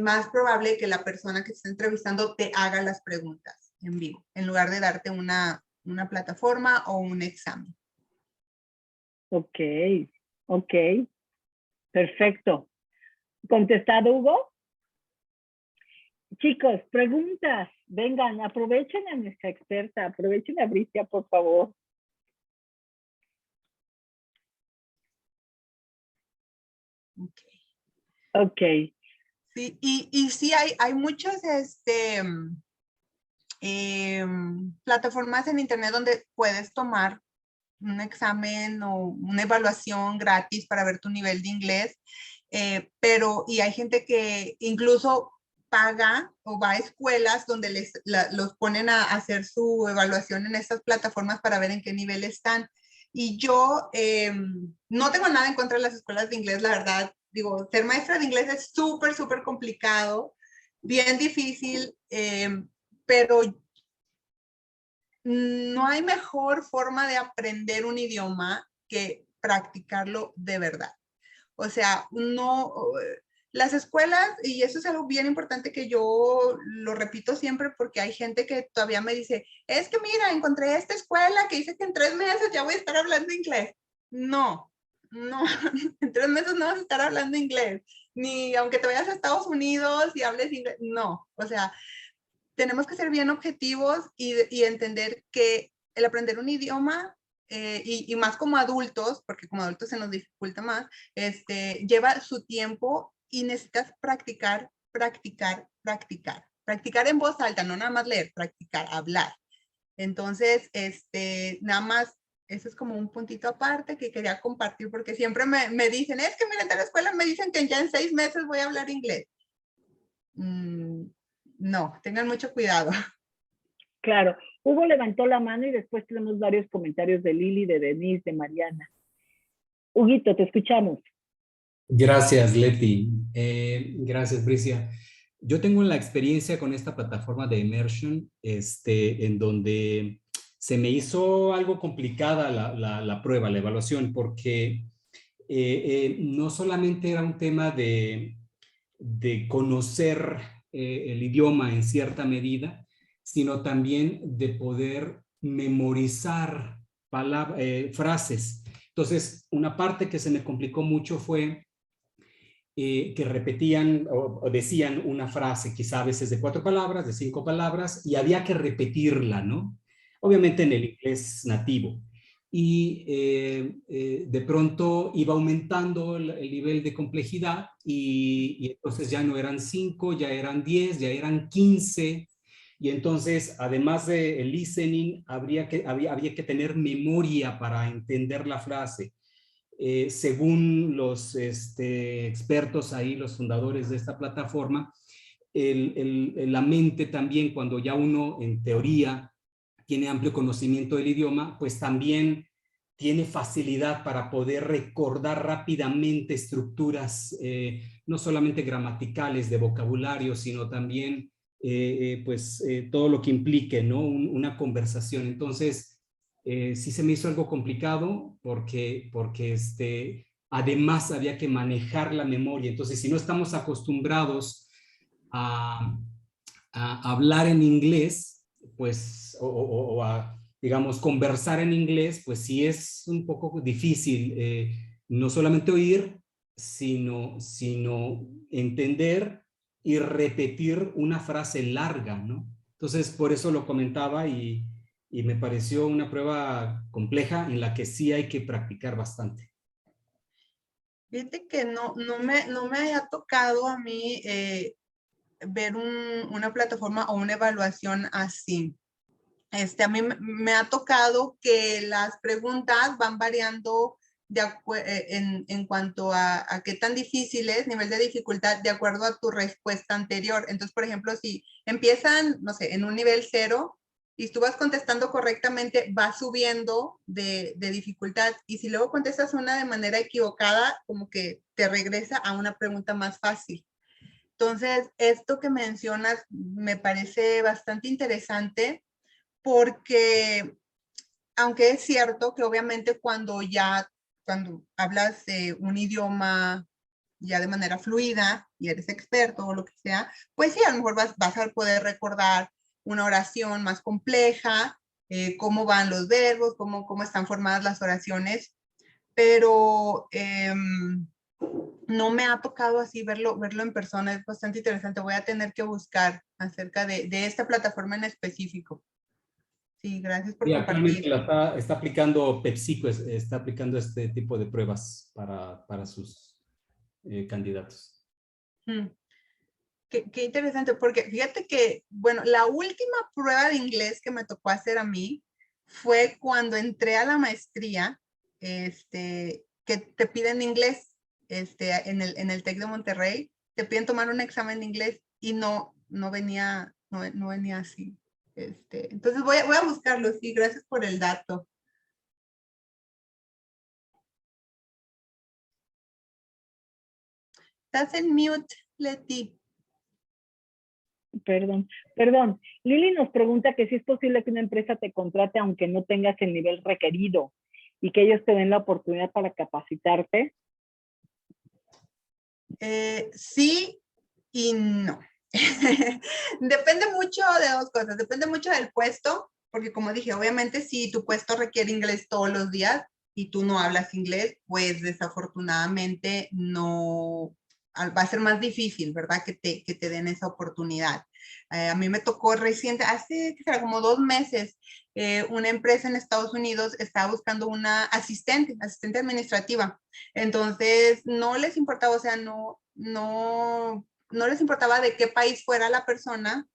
más probable que la persona que te está entrevistando te haga las preguntas en vivo, en lugar de darte una plataforma o un examen. Ok, ok, perfecto. ¿Contestado, Hugo? Chicos, preguntas. Vengan, aprovechen a nuestra experta, aprovechen a Bricia, por favor. Ok. Ok. Sí, y sí hay muchos plataformas en internet donde puedes tomar un examen o una evaluación gratis para ver tu nivel de inglés, y hay gente que incluso paga o va a escuelas donde los ponen a hacer su evaluación en estas plataformas para ver en qué nivel están. Y yo no tengo nada en contra de las escuelas de inglés, la verdad. Digo, ser maestra de inglés es súper, súper complicado, bien difícil, pero no hay mejor forma de aprender un idioma que practicarlo de verdad. O sea, las escuelas, y eso es algo bien importante que yo lo repito siempre porque hay gente que todavía me dice, es que mira, encontré esta escuela que dice que en 3 meses ya voy a estar hablando inglés. No, en 3 meses no vas a estar hablando inglés, ni aunque te vayas a Estados Unidos y hables inglés, no, o sea, tenemos que ser bien objetivos y entender que el aprender un idioma, y más como adultos, porque como adultos se nos dificulta más, lleva su tiempo y necesitas practicar, practicar, practicar. Practicar en voz alta, no nada más leer, practicar, hablar. Entonces, nada más, eso es como un puntito aparte que quería compartir, porque siempre me dicen, es que miren, de la escuela me dicen que ya en 6 meses voy a hablar inglés. No, tengan mucho cuidado. Claro. Hugo levantó la mano y después tenemos varios comentarios de Lili, de Denise, de Mariana. Huguito, te escuchamos. Gracias, Leti. Gracias, Bricia. Yo tengo la experiencia con esta plataforma de Immersion, en donde se me hizo algo complicada la prueba, la evaluación, porque no solamente era un tema de conocer el idioma en cierta medida, sino también de poder memorizar frases. Entonces, una parte que se me complicó mucho fue que repetían o decían una frase, quizá a veces de 4 palabras, de 5 palabras, y había que repetirla, ¿no? Obviamente en el inglés nativo. Y de pronto iba aumentando el nivel de complejidad y entonces ya no eran 5, ya eran 10, ya eran 15. Y entonces, además del listening, había que tener memoria para entender la frase. Según los expertos ahí, los fundadores de esta plataforma, la mente también, cuando ya uno en teoría tiene amplio conocimiento del idioma, pues también tiene facilidad para poder recordar rápidamente estructuras, no solamente gramaticales de vocabulario, sino también todo lo que implique, ¿no? Una conversación. Entonces, sí se me hizo algo complicado porque además había que manejar la memoria. Entonces, si no estamos acostumbrados a hablar en inglés, pues, o a, digamos, conversar en inglés, pues sí es un poco difícil, no solamente oír, sino entender y repetir una frase larga, ¿no? Entonces, por eso lo comentaba y me pareció una prueba compleja en la que sí hay que practicar bastante. Fíjate que no me haya tocado a mí ver una plataforma o una evaluación así. A mí me ha tocado que las preguntas van variando en cuanto a qué tan difícil es, nivel de dificultad, de acuerdo a tu respuesta anterior. Entonces, por ejemplo, si empiezan, no sé, en un nivel 0 y tú vas contestando correctamente, va subiendo de dificultad. Y si luego contestas una de manera equivocada, como que te regresa a una pregunta más fácil. Entonces, esto que mencionas me parece bastante interesante porque, aunque es cierto que obviamente cuando hablas de un idioma ya de manera fluida y eres experto o lo que sea, pues sí, a lo mejor vas a poder recordar una oración más compleja, cómo van los verbos, cómo están formadas las oraciones, pero no me ha tocado así verlo en persona, es bastante interesante. Voy a tener que buscar acerca de esta plataforma en específico. Sí, gracias por Y actualmente compartir. está aplicando PepsiCo, está aplicando este tipo de pruebas para sus candidatos. Qué interesante, porque fíjate que, bueno, la última prueba de inglés que me tocó hacer a mí fue cuando entré a la maestría, que te piden inglés, en el TEC de Monterrey, te piden tomar un examen de inglés y no venía así. Entonces voy a buscarlo, sí, gracias por el dato. Estás en mute, Leti. Perdón. Lili nos pregunta que si es posible que una empresa te contrate aunque no tengas el nivel requerido y que ellos te den la oportunidad para capacitarte. Sí y no. Depende mucho de dos cosas. Depende mucho del puesto, porque como dije, obviamente si tu puesto requiere inglés todos los días y tú no hablas inglés, pues desafortunadamente no, va a ser más difícil, ¿verdad? Que te den esa oportunidad. A mí me tocó reciente, hace como 2 meses, una empresa en Estados Unidos estaba buscando una asistente administrativa. Entonces, no les importaba, o sea, no les importaba de qué país fuera la persona,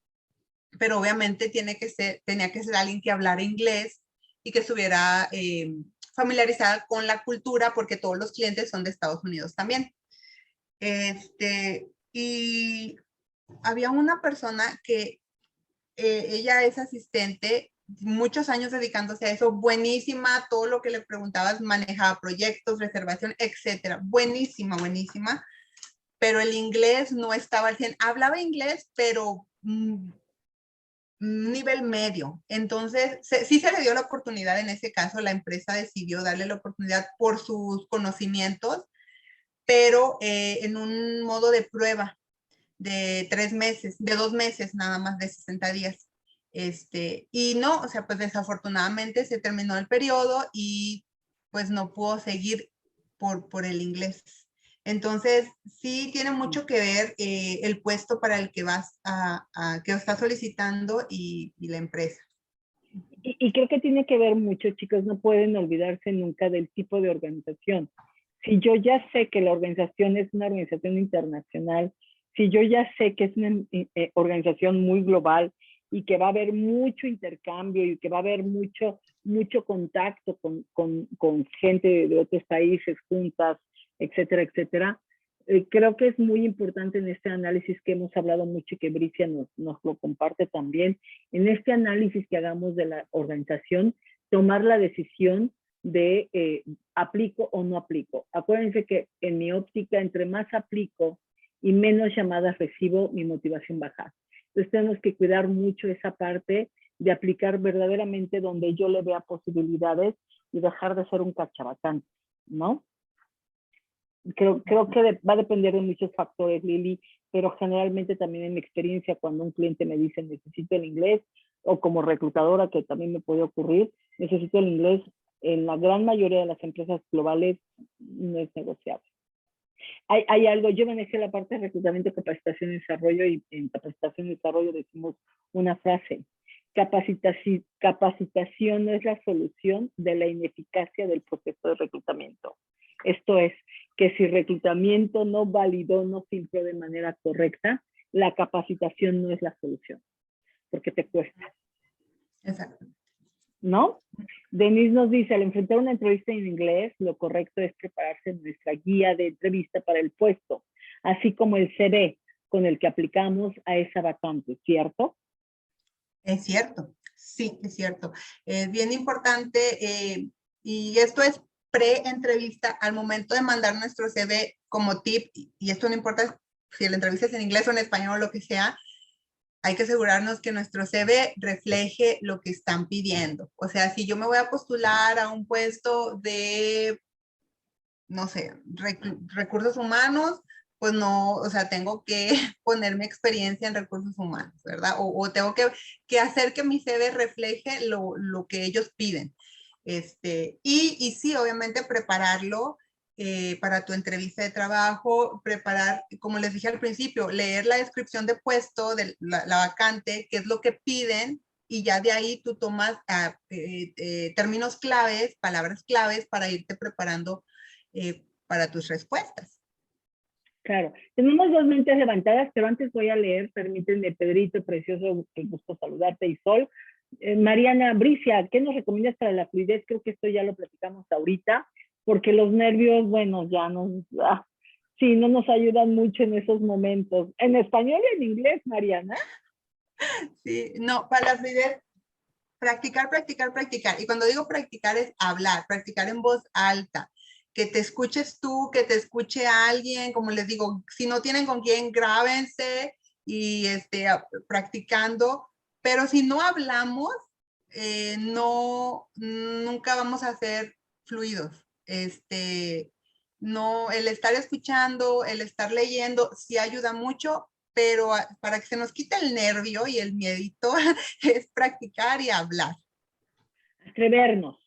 pero obviamente tenía que ser alguien que hablara inglés y que estuviera familiarizada con la cultura, porque todos los clientes son de Estados Unidos también. Y había una persona que ella es asistente, muchos años dedicándose a eso, buenísima, todo lo que le preguntabas, manejaba proyectos, reservación, etcétera, buenísima, pero el inglés no estaba al 100, hablaba inglés, pero nivel medio. Entonces, sí se le dio la oportunidad en ese caso, la empresa decidió darle la oportunidad por sus conocimientos, pero en un modo de prueba de 3 meses, de 2 meses nada más, de 60 días. Y no, o sea, pues desafortunadamente se terminó el periodo y pues no pudo seguir por el inglés. Entonces, sí tiene mucho que ver el puesto para el que que estás solicitando y la empresa. Y creo que tiene que ver mucho, chicos, no pueden olvidarse nunca del tipo de organización. Si yo ya sé que la organización es una organización internacional, si yo ya sé que es una organización muy global y que va a haber mucho intercambio y que va a haber mucho contacto con gente de otros países, juntas, etcétera, etcétera, creo que es muy importante en este análisis que hemos hablado mucho y que Bricia nos lo comparte también, en este análisis que hagamos de la organización, tomar la decisión de aplico o no aplico. Acuérdense que en mi óptica, entre más aplico y menos llamadas recibo, mi motivación baja. Entonces tenemos que cuidar mucho esa parte de aplicar verdaderamente donde yo le vea posibilidades y dejar de ser un cachabacán, ¿no? Creo que va a depender de muchos factores, Lili, pero generalmente también en mi experiencia, cuando un cliente me dice necesito el inglés, o como reclutadora, que también me puede ocurrir, necesito el inglés, en la gran mayoría de las empresas globales no es negociable. Hay algo, yo manejé la parte de reclutamiento, capacitación y desarrollo, y en capacitación y desarrollo decimos una frase: capacitación no es la solución de la ineficacia del proceso de reclutamiento. Esto es, que si reclutamiento no validó, no filtró de manera correcta, la capacitación no es la solución, porque te cuesta. Exacto. ¿No? Denise nos dice, al enfrentar una entrevista en inglés, lo correcto es prepararse en nuestra guía de entrevista para el puesto, así como el CV con el que aplicamos a esa vacante, ¿cierto? Es cierto. Sí, es cierto. Es bien importante y esto es pre-entrevista al momento de mandar nuestro CV como tip, y esto no importa si la entrevista es en inglés o en español o lo que sea, hay que asegurarnos que nuestro CV refleje lo que están pidiendo. O sea, si yo me voy a postular a un puesto de, no sé, recursos humanos, pues no, o sea, tengo que poner mi experiencia en recursos humanos, ¿verdad? O tengo que hacer que mi CV refleje lo que ellos piden. Y sí, obviamente prepararlo para tu entrevista de trabajo, preparar, como les dije al principio, leer la descripción de puesto, de la vacante, qué es lo que piden, y ya de ahí tú tomas términos claves, palabras claves para irte preparando para tus respuestas. Claro, tenemos dos mentes levantadas, pero antes voy a leer, permítanme, Pedrito, precioso, qué gusto saludarte, y Sol. Mariana Bricia, ¿qué nos recomiendas para la fluidez? Creo que esto ya lo platicamos ahorita, porque los nervios, bueno, ya sí, no nos ayudan mucho en esos momentos. ¿En español y en inglés, Mariana? Sí, no, para la fluidez, practicar, practicar, practicar. Y cuando digo practicar es hablar, practicar en voz alta. Que te escuches tú, que te escuche alguien, como les digo, si no tienen con quién, grábense y practicando, pero si no hablamos, nunca vamos a ser fluidos. No, el estar escuchando, el estar leyendo, sí ayuda mucho, pero para que se nos quite el nervio y el miedito es practicar y hablar. Atrevernos,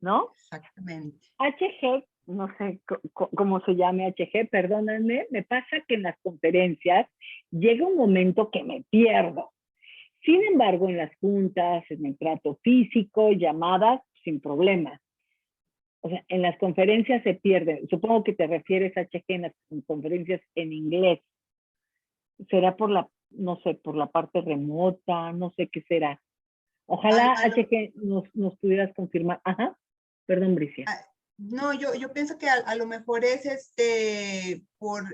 ¿no? Exactamente. HG, no sé cómo se llame HG, perdónenme, me pasa que en las conferencias llega un momento que me pierdo. Sin embargo, en las juntas, en el trato físico, llamadas, sin problema. O sea, en las conferencias se pierde. Supongo que te refieres a HG en las conferencias en inglés. ¿Será por la, no sé, por la parte remota? No sé qué será. Ojalá HG nos pudieras confirmar. Ajá, perdón, Bricia. No, yo pienso que a lo mejor es por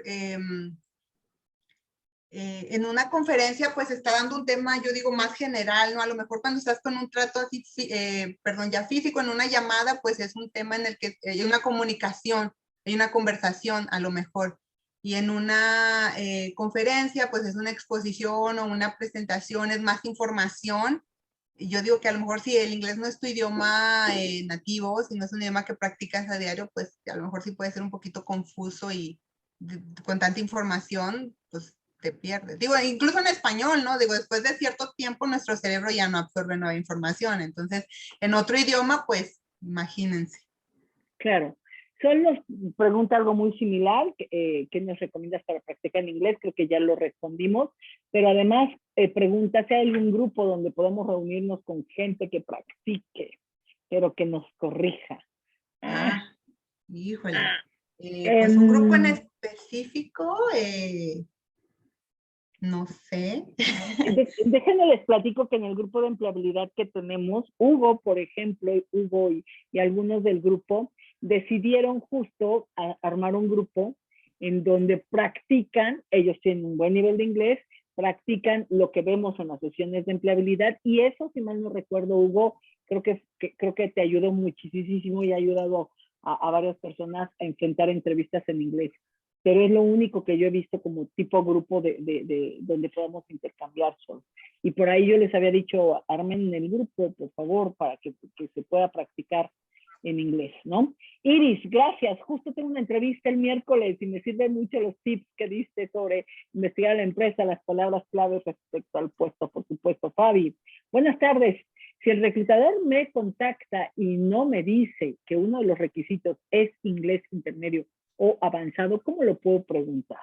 en una conferencia pues está dando un tema, yo digo, más general, ¿no? A lo mejor cuando estás con un trato así, ya físico, en una llamada, pues es un tema en el que hay una comunicación, hay una conversación a lo mejor. Y en una conferencia, pues es una exposición o una presentación, es más información. Y yo digo que a lo mejor si el inglés no es tu idioma nativo, si no es un idioma que practicas a diario, pues a lo mejor sí puede ser un poquito confuso y con tanta información, pues te pierdes. Digo, incluso en español, ¿no? Digo, después de cierto tiempo nuestro cerebro ya no absorbe nueva información. Entonces, en otro idioma, pues, imagínense. Claro. Sol nos pregunta algo muy similar, ¿qué nos recomiendas para practicar en inglés? Creo que ya lo respondimos, pero además pregunta si hay algún grupo donde podemos reunirnos con gente que practique, pero que nos corrija. Híjole. Pues un grupo en específico, no sé. Déjenme les platico que en el grupo de empleabilidad que tenemos, Hugo, por ejemplo, Hugo y algunos del grupo decidieron justo armar un grupo en donde practican, ellos tienen un buen nivel de inglés, practican lo que vemos en las sesiones de empleabilidad, y eso, si mal no recuerdo, Hugo, creo que te ayudó muchísimo y ha ayudado a varias personas a enfrentar entrevistas en inglés. Pero es lo único que yo he visto como tipo grupo de donde podamos intercambiar solo. Y por ahí yo les había dicho, armen el grupo, por favor, para que se pueda practicar en inglés, ¿no? Iris, gracias. Justo tengo una entrevista el miércoles y me sirven mucho los tips que diste sobre investigar a la empresa, las palabras claves respecto al puesto, por supuesto. Fabi, buenas tardes. Si el reclutador me contacta y no me dice que uno de los requisitos es inglés intermedio o avanzado, ¿cómo lo puedo preguntar?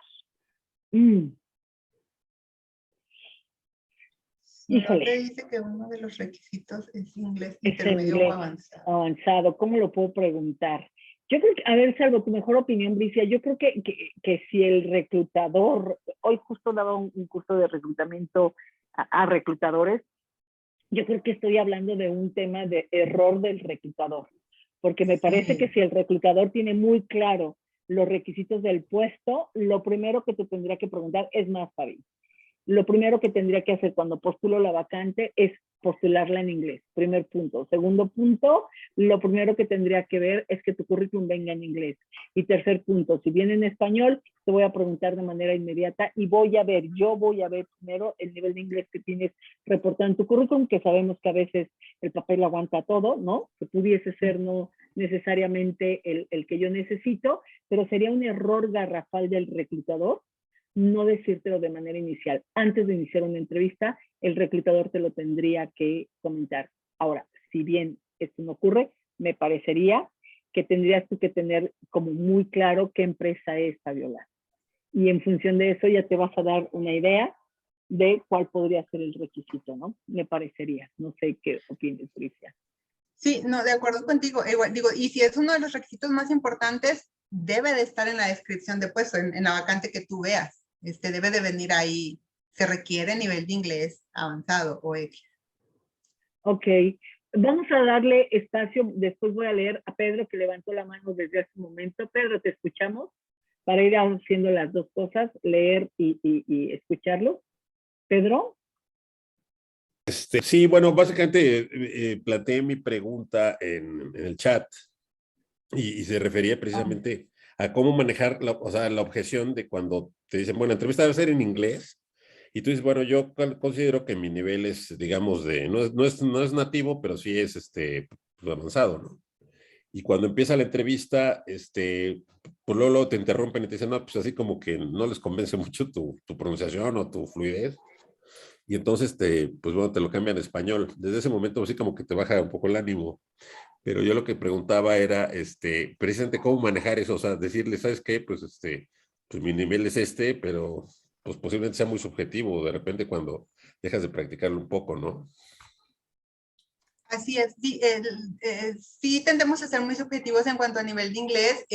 Híjole. No te dice que uno de los requisitos es inglés intermedio inglés, o avanzado. Avanzado, ¿cómo lo puedo preguntar? Yo creo que, a ver, Salvo, tu mejor opinión, Bricia, yo creo que si el reclutador, hoy justo daba un curso de reclutamiento a reclutadores, yo creo que estoy hablando de un tema de error del reclutador, porque me parece que si el reclutador tiene muy claro los requisitos del puesto, lo primero que te tendría que preguntar es más, Fabi. Lo primero que tendría que hacer cuando postulo la vacante es postularla en inglés, primer punto. Segundo punto, lo primero que tendría que ver es que tu currículum venga en inglés. Y tercer punto, si viene en español, te voy a preguntar de manera inmediata y yo voy a ver primero el nivel de inglés que tienes reportado en tu currículum, que sabemos que a veces el papel aguanta todo, ¿no? Que pudiese ser no necesariamente el que yo necesito, pero sería un error garrafal del reclutador no decírtelo de manera inicial. Antes de iniciar una entrevista, el reclutador te lo tendría que comentar. Ahora, si bien esto no ocurre, me parecería que tendrías tú que tener como muy claro qué empresa es, Fabiola. Y en función de eso ya te vas a dar una idea de cuál podría ser el requisito, ¿no? Me parecería. No sé qué opinas, Patricia. Sí, no, de acuerdo contigo. Igual, digo, y si es uno de los requisitos más importantes, debe de estar en la descripción de puesto, en la vacante que tú veas. Debe de venir ahí, se requiere nivel de inglés avanzado o X. Ok, vamos a darle espacio, después voy a leer a Pedro que levantó la mano desde hace un momento. Pedro, ¿te escuchamos? Para ir haciendo las dos cosas, leer y escucharlo. Pedro. Sí, bueno, básicamente planteé mi pregunta en el chat y se refería precisamente a cómo manejar o sea, la objeción de cuando te dicen, bueno, la entrevista debe ser en inglés y tú dices, bueno, yo considero que mi nivel es, digamos, no es nativo, pero sí es pues, avanzado, ¿no? Y cuando empieza la entrevista, pues luego te interrumpen y te dicen, no, pues así como que no les convence mucho tu pronunciación o tu fluidez. Y entonces pues bueno, te lo cambian a español. Desde ese momento así como que te baja un poco el ánimo. Pero yo lo que preguntaba era, precisamente cómo manejar eso, o sea, decirle, ¿sabes qué? Pues pues mi nivel es pero pues posiblemente sea muy subjetivo de repente cuando dejas de practicarlo un poco, ¿no? Así es, sí, sí tendemos a ser muy subjetivos en cuanto a nivel de inglés,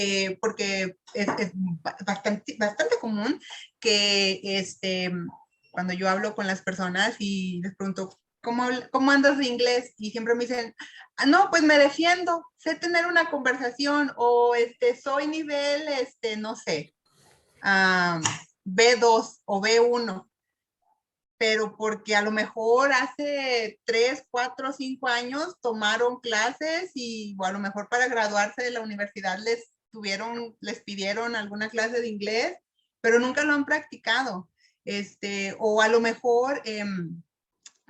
porque es bastante común que cuando yo hablo con las personas y les pregunto, ¿cómo andas de inglés? Y siempre me dicen, no, pues me defiendo, sé tener una conversación o soy nivel, no sé, B2 o B1, pero porque a lo mejor hace 3, 4, 5 años tomaron clases y o a lo mejor para graduarse de la universidad les pidieron alguna clase de inglés, pero nunca lo han practicado. O a lo mejor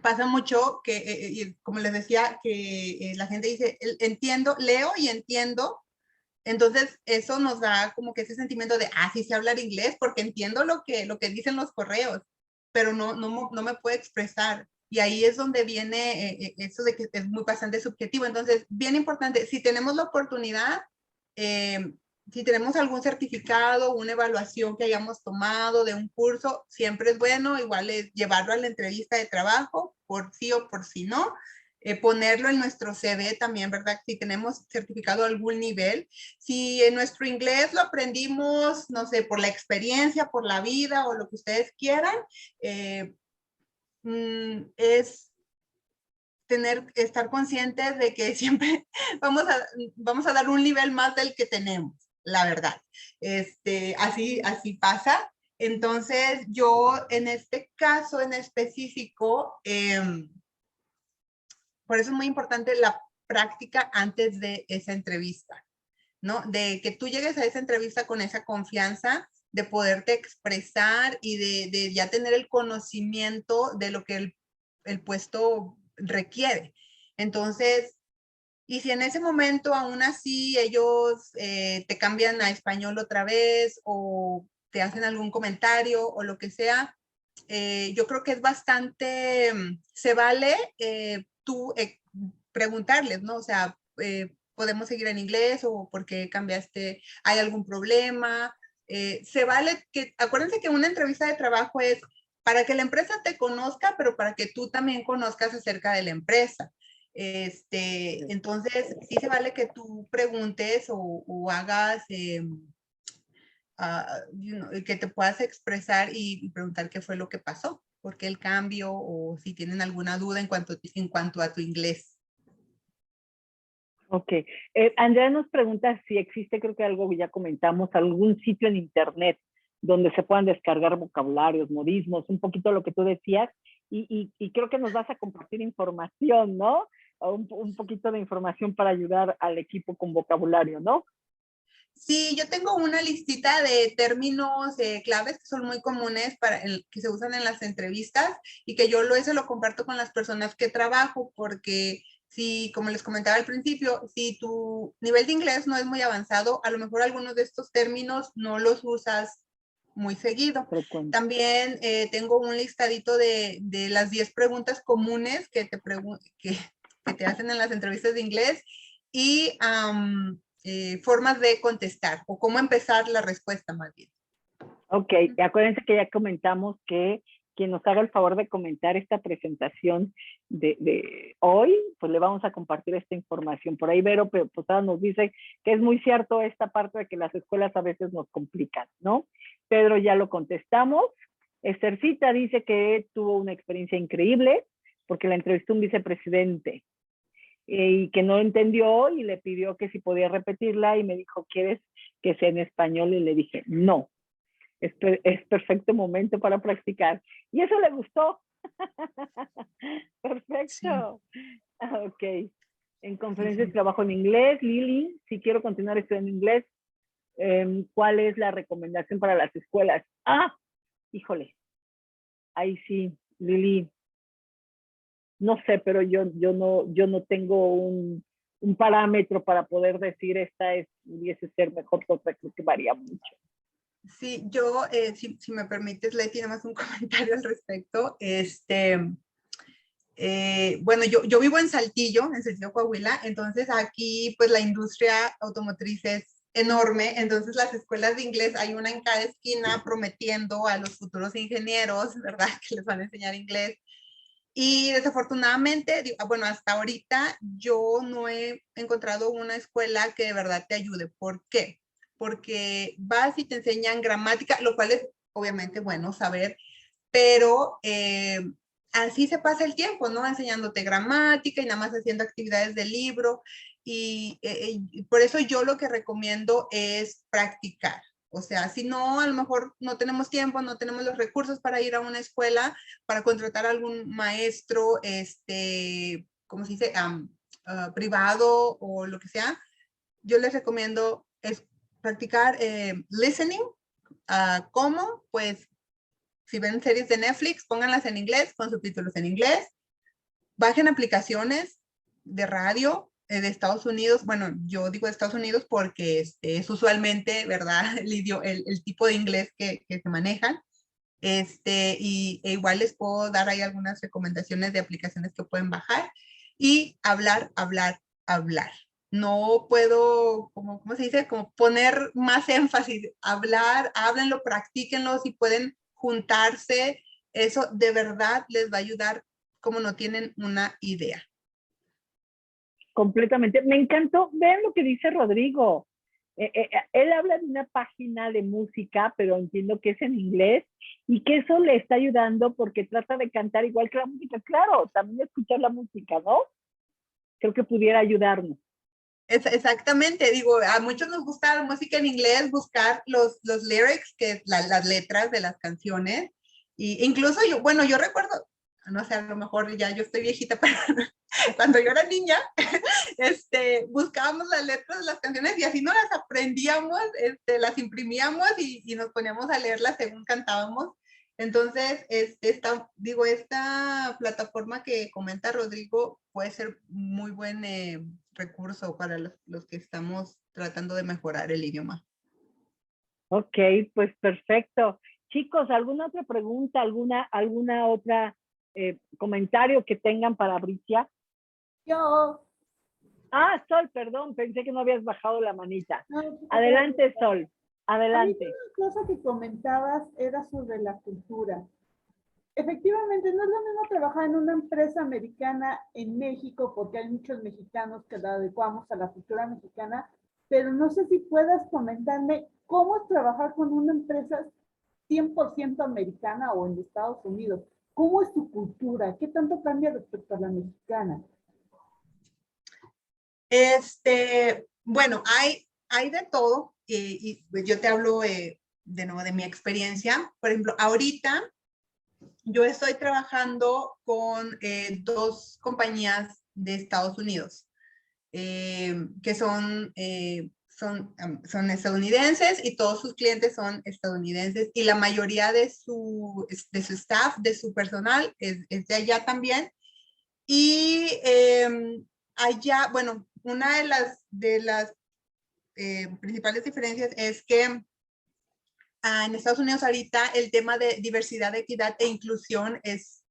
pasa mucho que, como les decía, que la gente dice, entiendo, leo y entiendo. Entonces, eso nos da como que ese sentimiento de, sí sé hablar inglés porque entiendo lo que dicen los correos, pero no me puedo expresar. Y ahí es donde viene eso de que es muy bastante subjetivo. Entonces, bien importante, si tenemos la oportunidad, si tenemos algún certificado, una evaluación que hayamos tomado de un curso, siempre es bueno, igual es llevarlo a la entrevista de trabajo, por sí o por sí no. Ponerlo en nuestro CV también, ¿verdad? Si tenemos certificado a algún nivel. Si en nuestro inglés lo aprendimos, no sé, por la experiencia, por la vida o lo que ustedes quieran, es estar conscientes de que siempre vamos a dar un nivel más del que tenemos, la verdad. Así pasa. Entonces, yo en este caso en específico, por eso es muy importante la práctica antes de esa entrevista, ¿no? De que tú llegues a esa entrevista con esa confianza de poderte expresar y de ya tener el conocimiento de lo que el puesto requiere. Entonces, y si en ese momento aún así ellos te cambian a español otra vez o te hacen algún comentario o lo que sea, yo creo que es bastante, se vale tú preguntarles, ¿no? O sea, podemos seguir en inglés o por qué cambiaste, hay algún problema. Se vale que, acuérdense que una entrevista de trabajo es para que la empresa te conozca, pero para que tú también conozcas acerca de la empresa. Entonces, sí se vale que tú preguntes o hagas, que te puedas expresar y preguntar qué fue lo que pasó, por qué el cambio o si tienen alguna duda en cuanto a tu inglés. Ok. Andrea nos pregunta si existe, creo que algo que ya comentamos, algún sitio en internet donde se puedan descargar vocabularios, modismos, un poquito lo que tú decías, y creo que nos vas a compartir información, ¿no? Un poquito de información para ayudar al equipo con vocabulario, ¿no? Sí, yo tengo una listita de términos claves que son muy comunes que se usan en las entrevistas y que eso lo comparto con las personas que trabajo porque si, como les comentaba al principio, si tu nivel de inglés no es muy avanzado, a lo mejor algunos de estos términos no los usas muy seguido. También tengo un listadito de las 10 preguntas comunes que te hacen en las entrevistas de inglés y formas de contestar o cómo empezar la respuesta más bien. Ok, y acuérdense que ya comentamos que quien nos haga el favor de comentar esta presentación de hoy, pues le vamos a compartir esta información. Por ahí Vero Posada nos dice que es muy cierto esta parte de que las escuelas a veces nos complican, ¿no? Pedro ya lo contestamos. Esthercita dice que tuvo una experiencia increíble porque la entrevistó un vicepresidente y que no entendió y le pidió que si podía repetirla y me dijo, ¿quieres que sea en español? Y le dije, no. Es perfecto momento para practicar. Y eso le gustó. Perfecto. Sí. Ok. En conferencias trabajo en inglés. Lili, si quiero continuar estudiando inglés, ¿cuál es la recomendación para las escuelas? Híjole. Ahí sí, Lili. No sé, pero yo no tengo un parámetro para poder decir pudiese ser mejor, cosa creo que varía mucho. Sí, yo, si me permites, Leti, nada más un comentario al respecto. Bueno, yo vivo en Saltillo, Coahuila, entonces aquí pues la industria automotriz es enorme, entonces las escuelas de inglés hay una en cada esquina prometiendo a los futuros ingenieros, ¿verdad? Que les van a enseñar inglés. Y desafortunadamente, bueno, hasta ahorita yo no he encontrado una escuela que de verdad te ayude. ¿Por qué? Porque vas y te enseñan gramática, lo cual es obviamente bueno saber, pero así se pasa el tiempo, ¿no? Enseñándote gramática y nada más haciendo actividades del libro. Y por eso yo lo que recomiendo es practicar. O sea, si no, a lo mejor no tenemos tiempo, no tenemos los recursos para ir a una escuela, para contratar a algún maestro, ¿cómo se dice? Privado o lo que sea. Yo les recomiendo es practicar listening. ¿Cómo? Pues si ven series de Netflix, pónganlas en inglés, con subtítulos en inglés. Bajen aplicaciones de radio de Estados Unidos. Bueno, yo digo de Estados Unidos porque es usualmente, ¿verdad? El tipo de inglés que se manejan. Y igual les puedo dar ahí algunas recomendaciones de aplicaciones que pueden bajar. Y hablar. No puedo, ¿cómo se dice? Como poner más énfasis. Hablar, háblenlo, practíquenlo, si pueden juntarse, eso de verdad les va a ayudar como no tienen una idea. Completamente. Me encantó. Vean lo que dice Rodrigo. Él habla de una página de música, pero entiendo que es en inglés y que eso le está ayudando porque trata de cantar igual que la música. Claro, también escuchar la música, ¿no? Creo que pudiera ayudarnos. Exactamente, digo, a muchos nos gusta la música en inglés, buscar los lyrics, que es las letras de las canciones, y incluso yo recuerdo, no sé, a lo mejor ya yo estoy viejita, pero cuando yo era niña, buscábamos las letras de las canciones y así no las aprendíamos, las imprimíamos y nos poníamos a leerlas según cantábamos. Entonces, esta plataforma que comenta Rodrigo puede ser muy buen recurso para los que estamos tratando de mejorar el idioma. Ok, pues perfecto. Chicos, ¿alguna otra pregunta, alguna otra comentario que tengan para Bricia? Yo. Sol, perdón, pensé que no habías bajado la manita. No, adelante, Sol, adelante. Una cosa que comentabas era sobre la cultura. Efectivamente, no es lo mismo trabajar en una empresa americana en México, porque hay muchos mexicanos que la adecuamos a la cultura mexicana, pero no sé si puedas comentarme cómo es trabajar con una empresa 100% americana o en Estados Unidos. ¿Cómo es su cultura? ¿Qué tanto cambia respecto a la mexicana? Bueno, hay de todo, y yo te hablo de nuevo de mi experiencia. Por ejemplo, ahorita yo estoy trabajando con 2 compañías de Estados Unidos, que son estadounidenses y todos sus clientes son estadounidenses y la mayoría de su staff, de su personal es de allá también. Y allá, bueno, una de las principales diferencias es que en Estados Unidos ahorita el tema de diversidad, equidad e inclusión es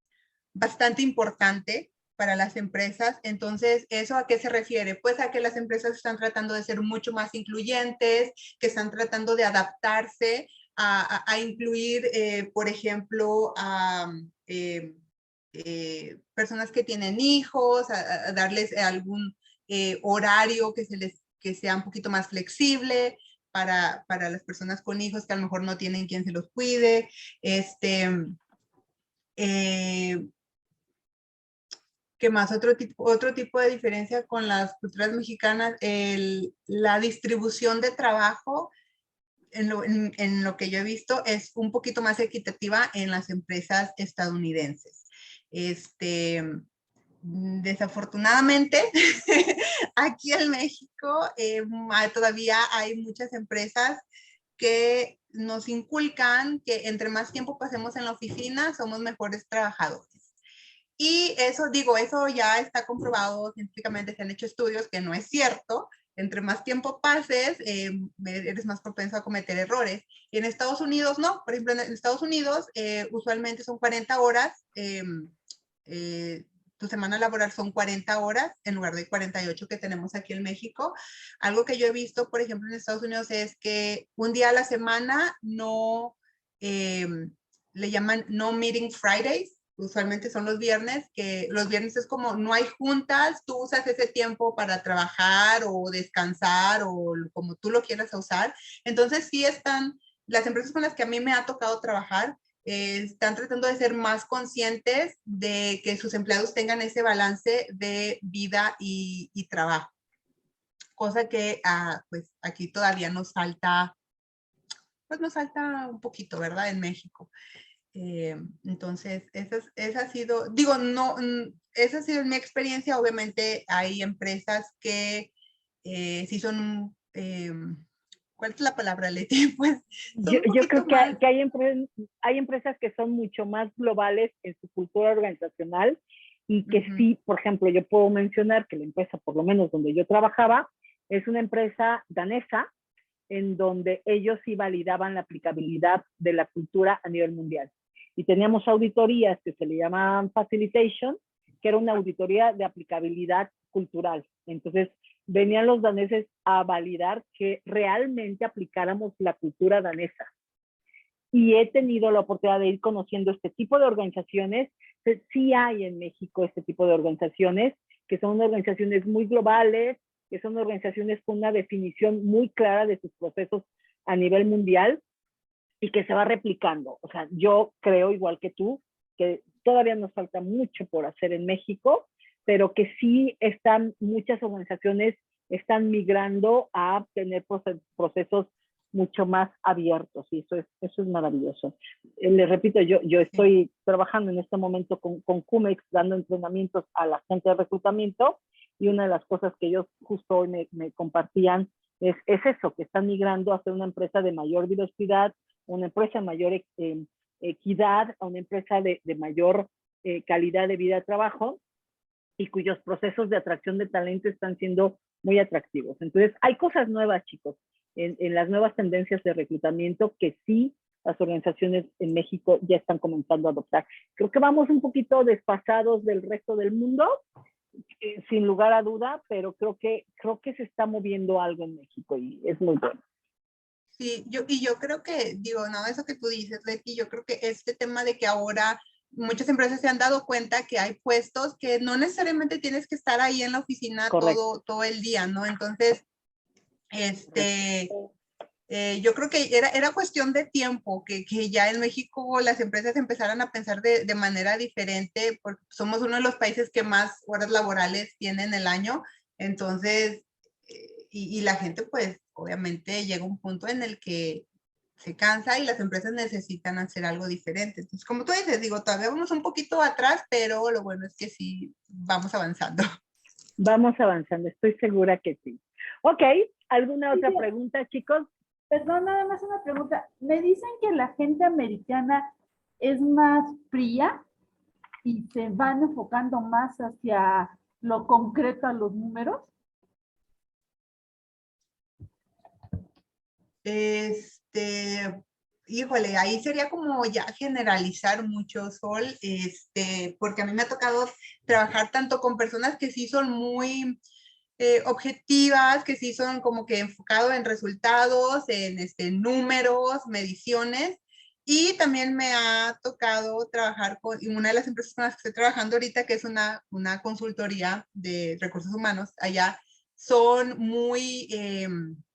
bastante importante para las empresas. Entonces, ¿eso a qué se refiere? Pues a que las empresas están tratando de ser mucho más incluyentes, que están tratando de adaptarse a incluir, por ejemplo, a personas que tienen hijos, a darles algún horario que sea un poquito más flexible para las personas con hijos que a lo mejor no tienen quien se los cuide. ¿Qué más? Otro tipo de diferencia con las culturas mexicanas, la distribución de trabajo, en lo que yo he visto, es un poquito más equitativa en las empresas estadounidenses. Desafortunadamente, aquí en México todavía hay muchas empresas que nos inculcan que entre más tiempo pasemos en la oficina, somos mejores trabajadores. Y eso, digo, eso ya está comprobado científicamente, se han hecho estudios que no es cierto. Entre más tiempo pases, eres más propenso a cometer errores. Y en Estados Unidos no. Por ejemplo, en Estados Unidos usualmente son 40 horas. Tu semana laboral son 40 horas en lugar de 48 que tenemos aquí en México. Algo que yo he visto, por ejemplo, en Estados Unidos es que un día a la semana no, le llaman no meeting Fridays. Usualmente son los viernes, que los viernes es como no hay juntas, tú usas ese tiempo para trabajar o descansar o como tú lo quieras usar. Entonces sí están, las empresas con las que a mí me ha tocado trabajar, están tratando de ser más conscientes de que sus empleados tengan ese balance de vida y trabajo. Cosa que pues aquí todavía nos falta, pues nos falta un poquito, ¿verdad? En México. Entonces, esa ha sido, digo, no, esa ha sido mi experiencia. Obviamente hay empresas que sí son, ¿cuál es la palabra, Leti? Pues yo creo que hay empresas que son mucho más globales en su cultura organizacional y que sí, por ejemplo, yo puedo mencionar que la empresa, por lo menos donde yo trabajaba, es una empresa danesa en donde ellos sí validaban la aplicabilidad de la cultura a nivel mundial. Y teníamos auditorías que se le llamaban facilitation, que era una auditoría de aplicabilidad cultural. Entonces, venían los daneses a validar que realmente aplicáramos la cultura danesa. Y he tenido la oportunidad de ir conociendo este tipo de organizaciones. Sí hay en México este tipo de organizaciones, que son organizaciones muy globales, que son organizaciones con una definición muy clara de sus procesos a nivel mundial y que se va replicando. O sea, yo creo, igual que tú, que todavía nos falta mucho por hacer en México, pero que sí están, muchas organizaciones están migrando a tener procesos mucho más abiertos, y eso es maravilloso. Les repito, yo estoy trabajando en este momento con CUMEX, dando entrenamientos a la gente de reclutamiento, y una de las cosas que ellos justo hoy me compartían es eso, que están migrando a ser una empresa de mayor diversidad, una empresa de mayor equidad, a una empresa de mayor calidad de vida de trabajo, y cuyos procesos de atracción de talento están siendo muy atractivos. Entonces, hay cosas nuevas, chicos, en las nuevas tendencias de reclutamiento que sí las organizaciones en México ya están comenzando a adoptar. Creo que vamos un poquito desfasados del resto del mundo, sin lugar a duda, pero creo que se está moviendo algo en México y es muy bueno. Sí, yo creo que, digo, no, eso que tú dices, Leti, yo creo que este tema de que ahora muchas empresas se han dado cuenta que hay puestos que no necesariamente tienes que estar ahí en la oficina todo el día, ¿no? Entonces, yo creo que era cuestión de tiempo que ya en México las empresas empezaran a pensar de manera diferente, porque somos uno de los países que más horas laborales tienen el año. Entonces, y la gente, pues, obviamente llega un punto en el que se cansa y las empresas necesitan hacer algo diferente. Entonces, como tú dices, digo, todavía vamos un poquito atrás, pero lo bueno es que sí vamos avanzando. Vamos avanzando, estoy segura que sí. Ok, ¿alguna otra pregunta, chicos? Perdón, nada más una pregunta. Me dicen que la gente americana es más fría y se van enfocando más hacia lo concreto, a los números. Híjole, ahí sería como ya generalizar mucho, Sol, porque a mí me ha tocado trabajar tanto con personas que sí son muy objetivas, que sí son como que enfocado en resultados, en números, mediciones, y también me ha tocado trabajar con una de las empresas con las que estoy trabajando ahorita, que es una consultoría de recursos humanos. Allá son muy,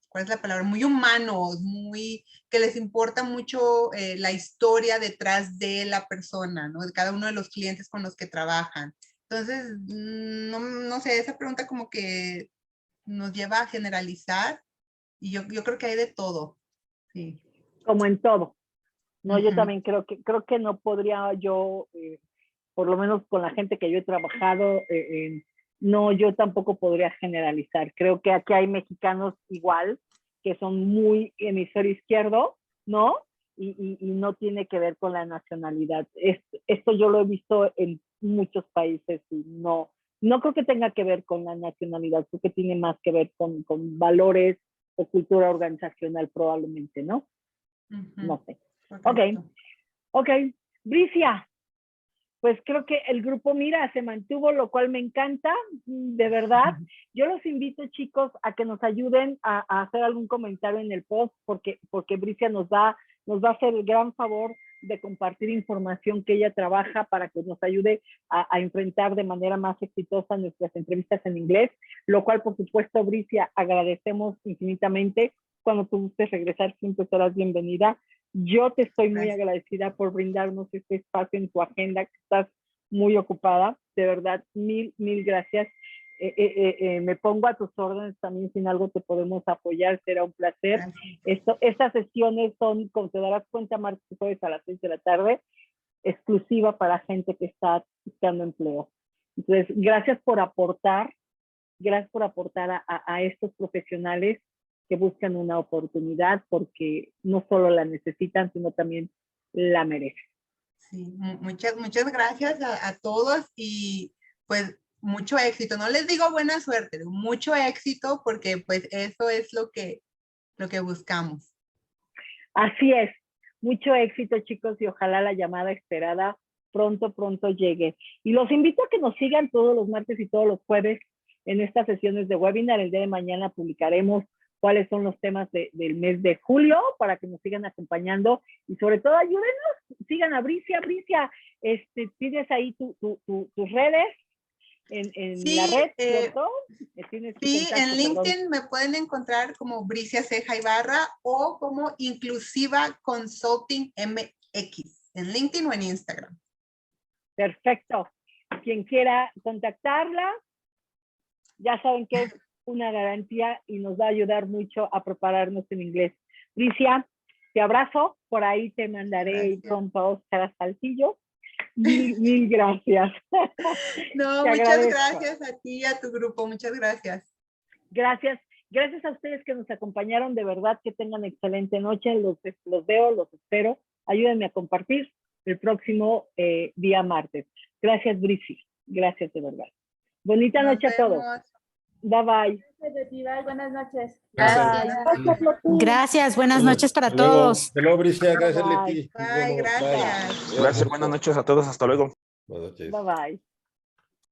¿cuál es la palabra? Muy humanos, muy, que les importa mucho la historia detrás de la persona, ¿no? De cada uno de los clientes con los que trabajan. Entonces, no sé, esa pregunta como que nos lleva a generalizar y yo creo que hay de todo. Sí. Como en todo. No, yo también creo que no podría yo, por lo menos con la gente que yo he trabajado, no, yo tampoco podría generalizar. Creo que aquí hay mexicanos igual, que son muy hemisferio izquierdo, ¿no? Y no tiene que ver con la nacionalidad. Esto yo lo he visto en muchos países y no creo que tenga que ver con la nacionalidad, creo que tiene más que ver con valores o cultura organizacional probablemente, ¿no? No sé. Ok, Bricia, pues creo que el grupo Mira se mantuvo, lo cual me encanta, de verdad. Yo los invito, chicos, a que nos ayuden a hacer algún comentario en el post, porque Bricia nos va a hacer el gran favor de compartir información que ella trabaja para que nos ayude a enfrentar de manera más exitosa nuestras entrevistas en inglés, lo cual, por supuesto, Bricia, agradecemos infinitamente. Cuando tú gustes regresar, siempre serás bienvenida. Yo te estoy muy agradecida por brindarnos este espacio en tu agenda, que estás muy ocupada. De verdad, mil gracias. Me pongo a tus órdenes también, si en algo te podemos apoyar, será un placer. Estas sesiones son, como te darás cuenta, martes y jueves a las 6 de la tarde, exclusiva para gente que está buscando empleo. Entonces, gracias por aportar a estos profesionales que buscan una oportunidad, porque no solo la necesitan, sino también la merecen. Sí, muchas gracias a todos y pues mucho éxito. No les digo buena suerte, mucho éxito, porque pues eso es lo que buscamos. Así es. Mucho éxito, chicos, y ojalá la llamada esperada pronto llegue. Y los invito a que nos sigan todos los martes y todos los jueves en estas sesiones de webinar. El día de mañana publicaremos cuáles son los temas del mes de julio para que nos sigan acompañando y sobre todo ayúdenos, sigan a Bricia. Bricia, tienes ahí tus redes en sí, la red, ¿cierto? Sí, en LinkedIn me pueden encontrar como Bricia Ceja Ibarra o como Inclusiva Consulting MX, en LinkedIn o en Instagram. Perfecto. Quien quiera contactarla, ya saben que es una garantía y nos va a ayudar mucho a prepararnos en inglés. Bricia, te abrazo, por ahí te mandaré pronto a Oscar a Saltillo. Mil gracias. No, muchas gracias a ti y a tu grupo, muchas gracias. Gracias a ustedes que nos acompañaron, de verdad que tengan excelente noche, los veo, los espero, ayúdenme a compartir el próximo día martes. Gracias, Bricia, gracias de verdad. Bonita noche a todos. Bye bye. Buenas noches. Gracias, buenas noches para todos. Hasta luego, Bricia. Gracias, Leti. Bye, gracias. Gracias, buenas noches a todos. Hasta luego. Buenas noches. Bye bye.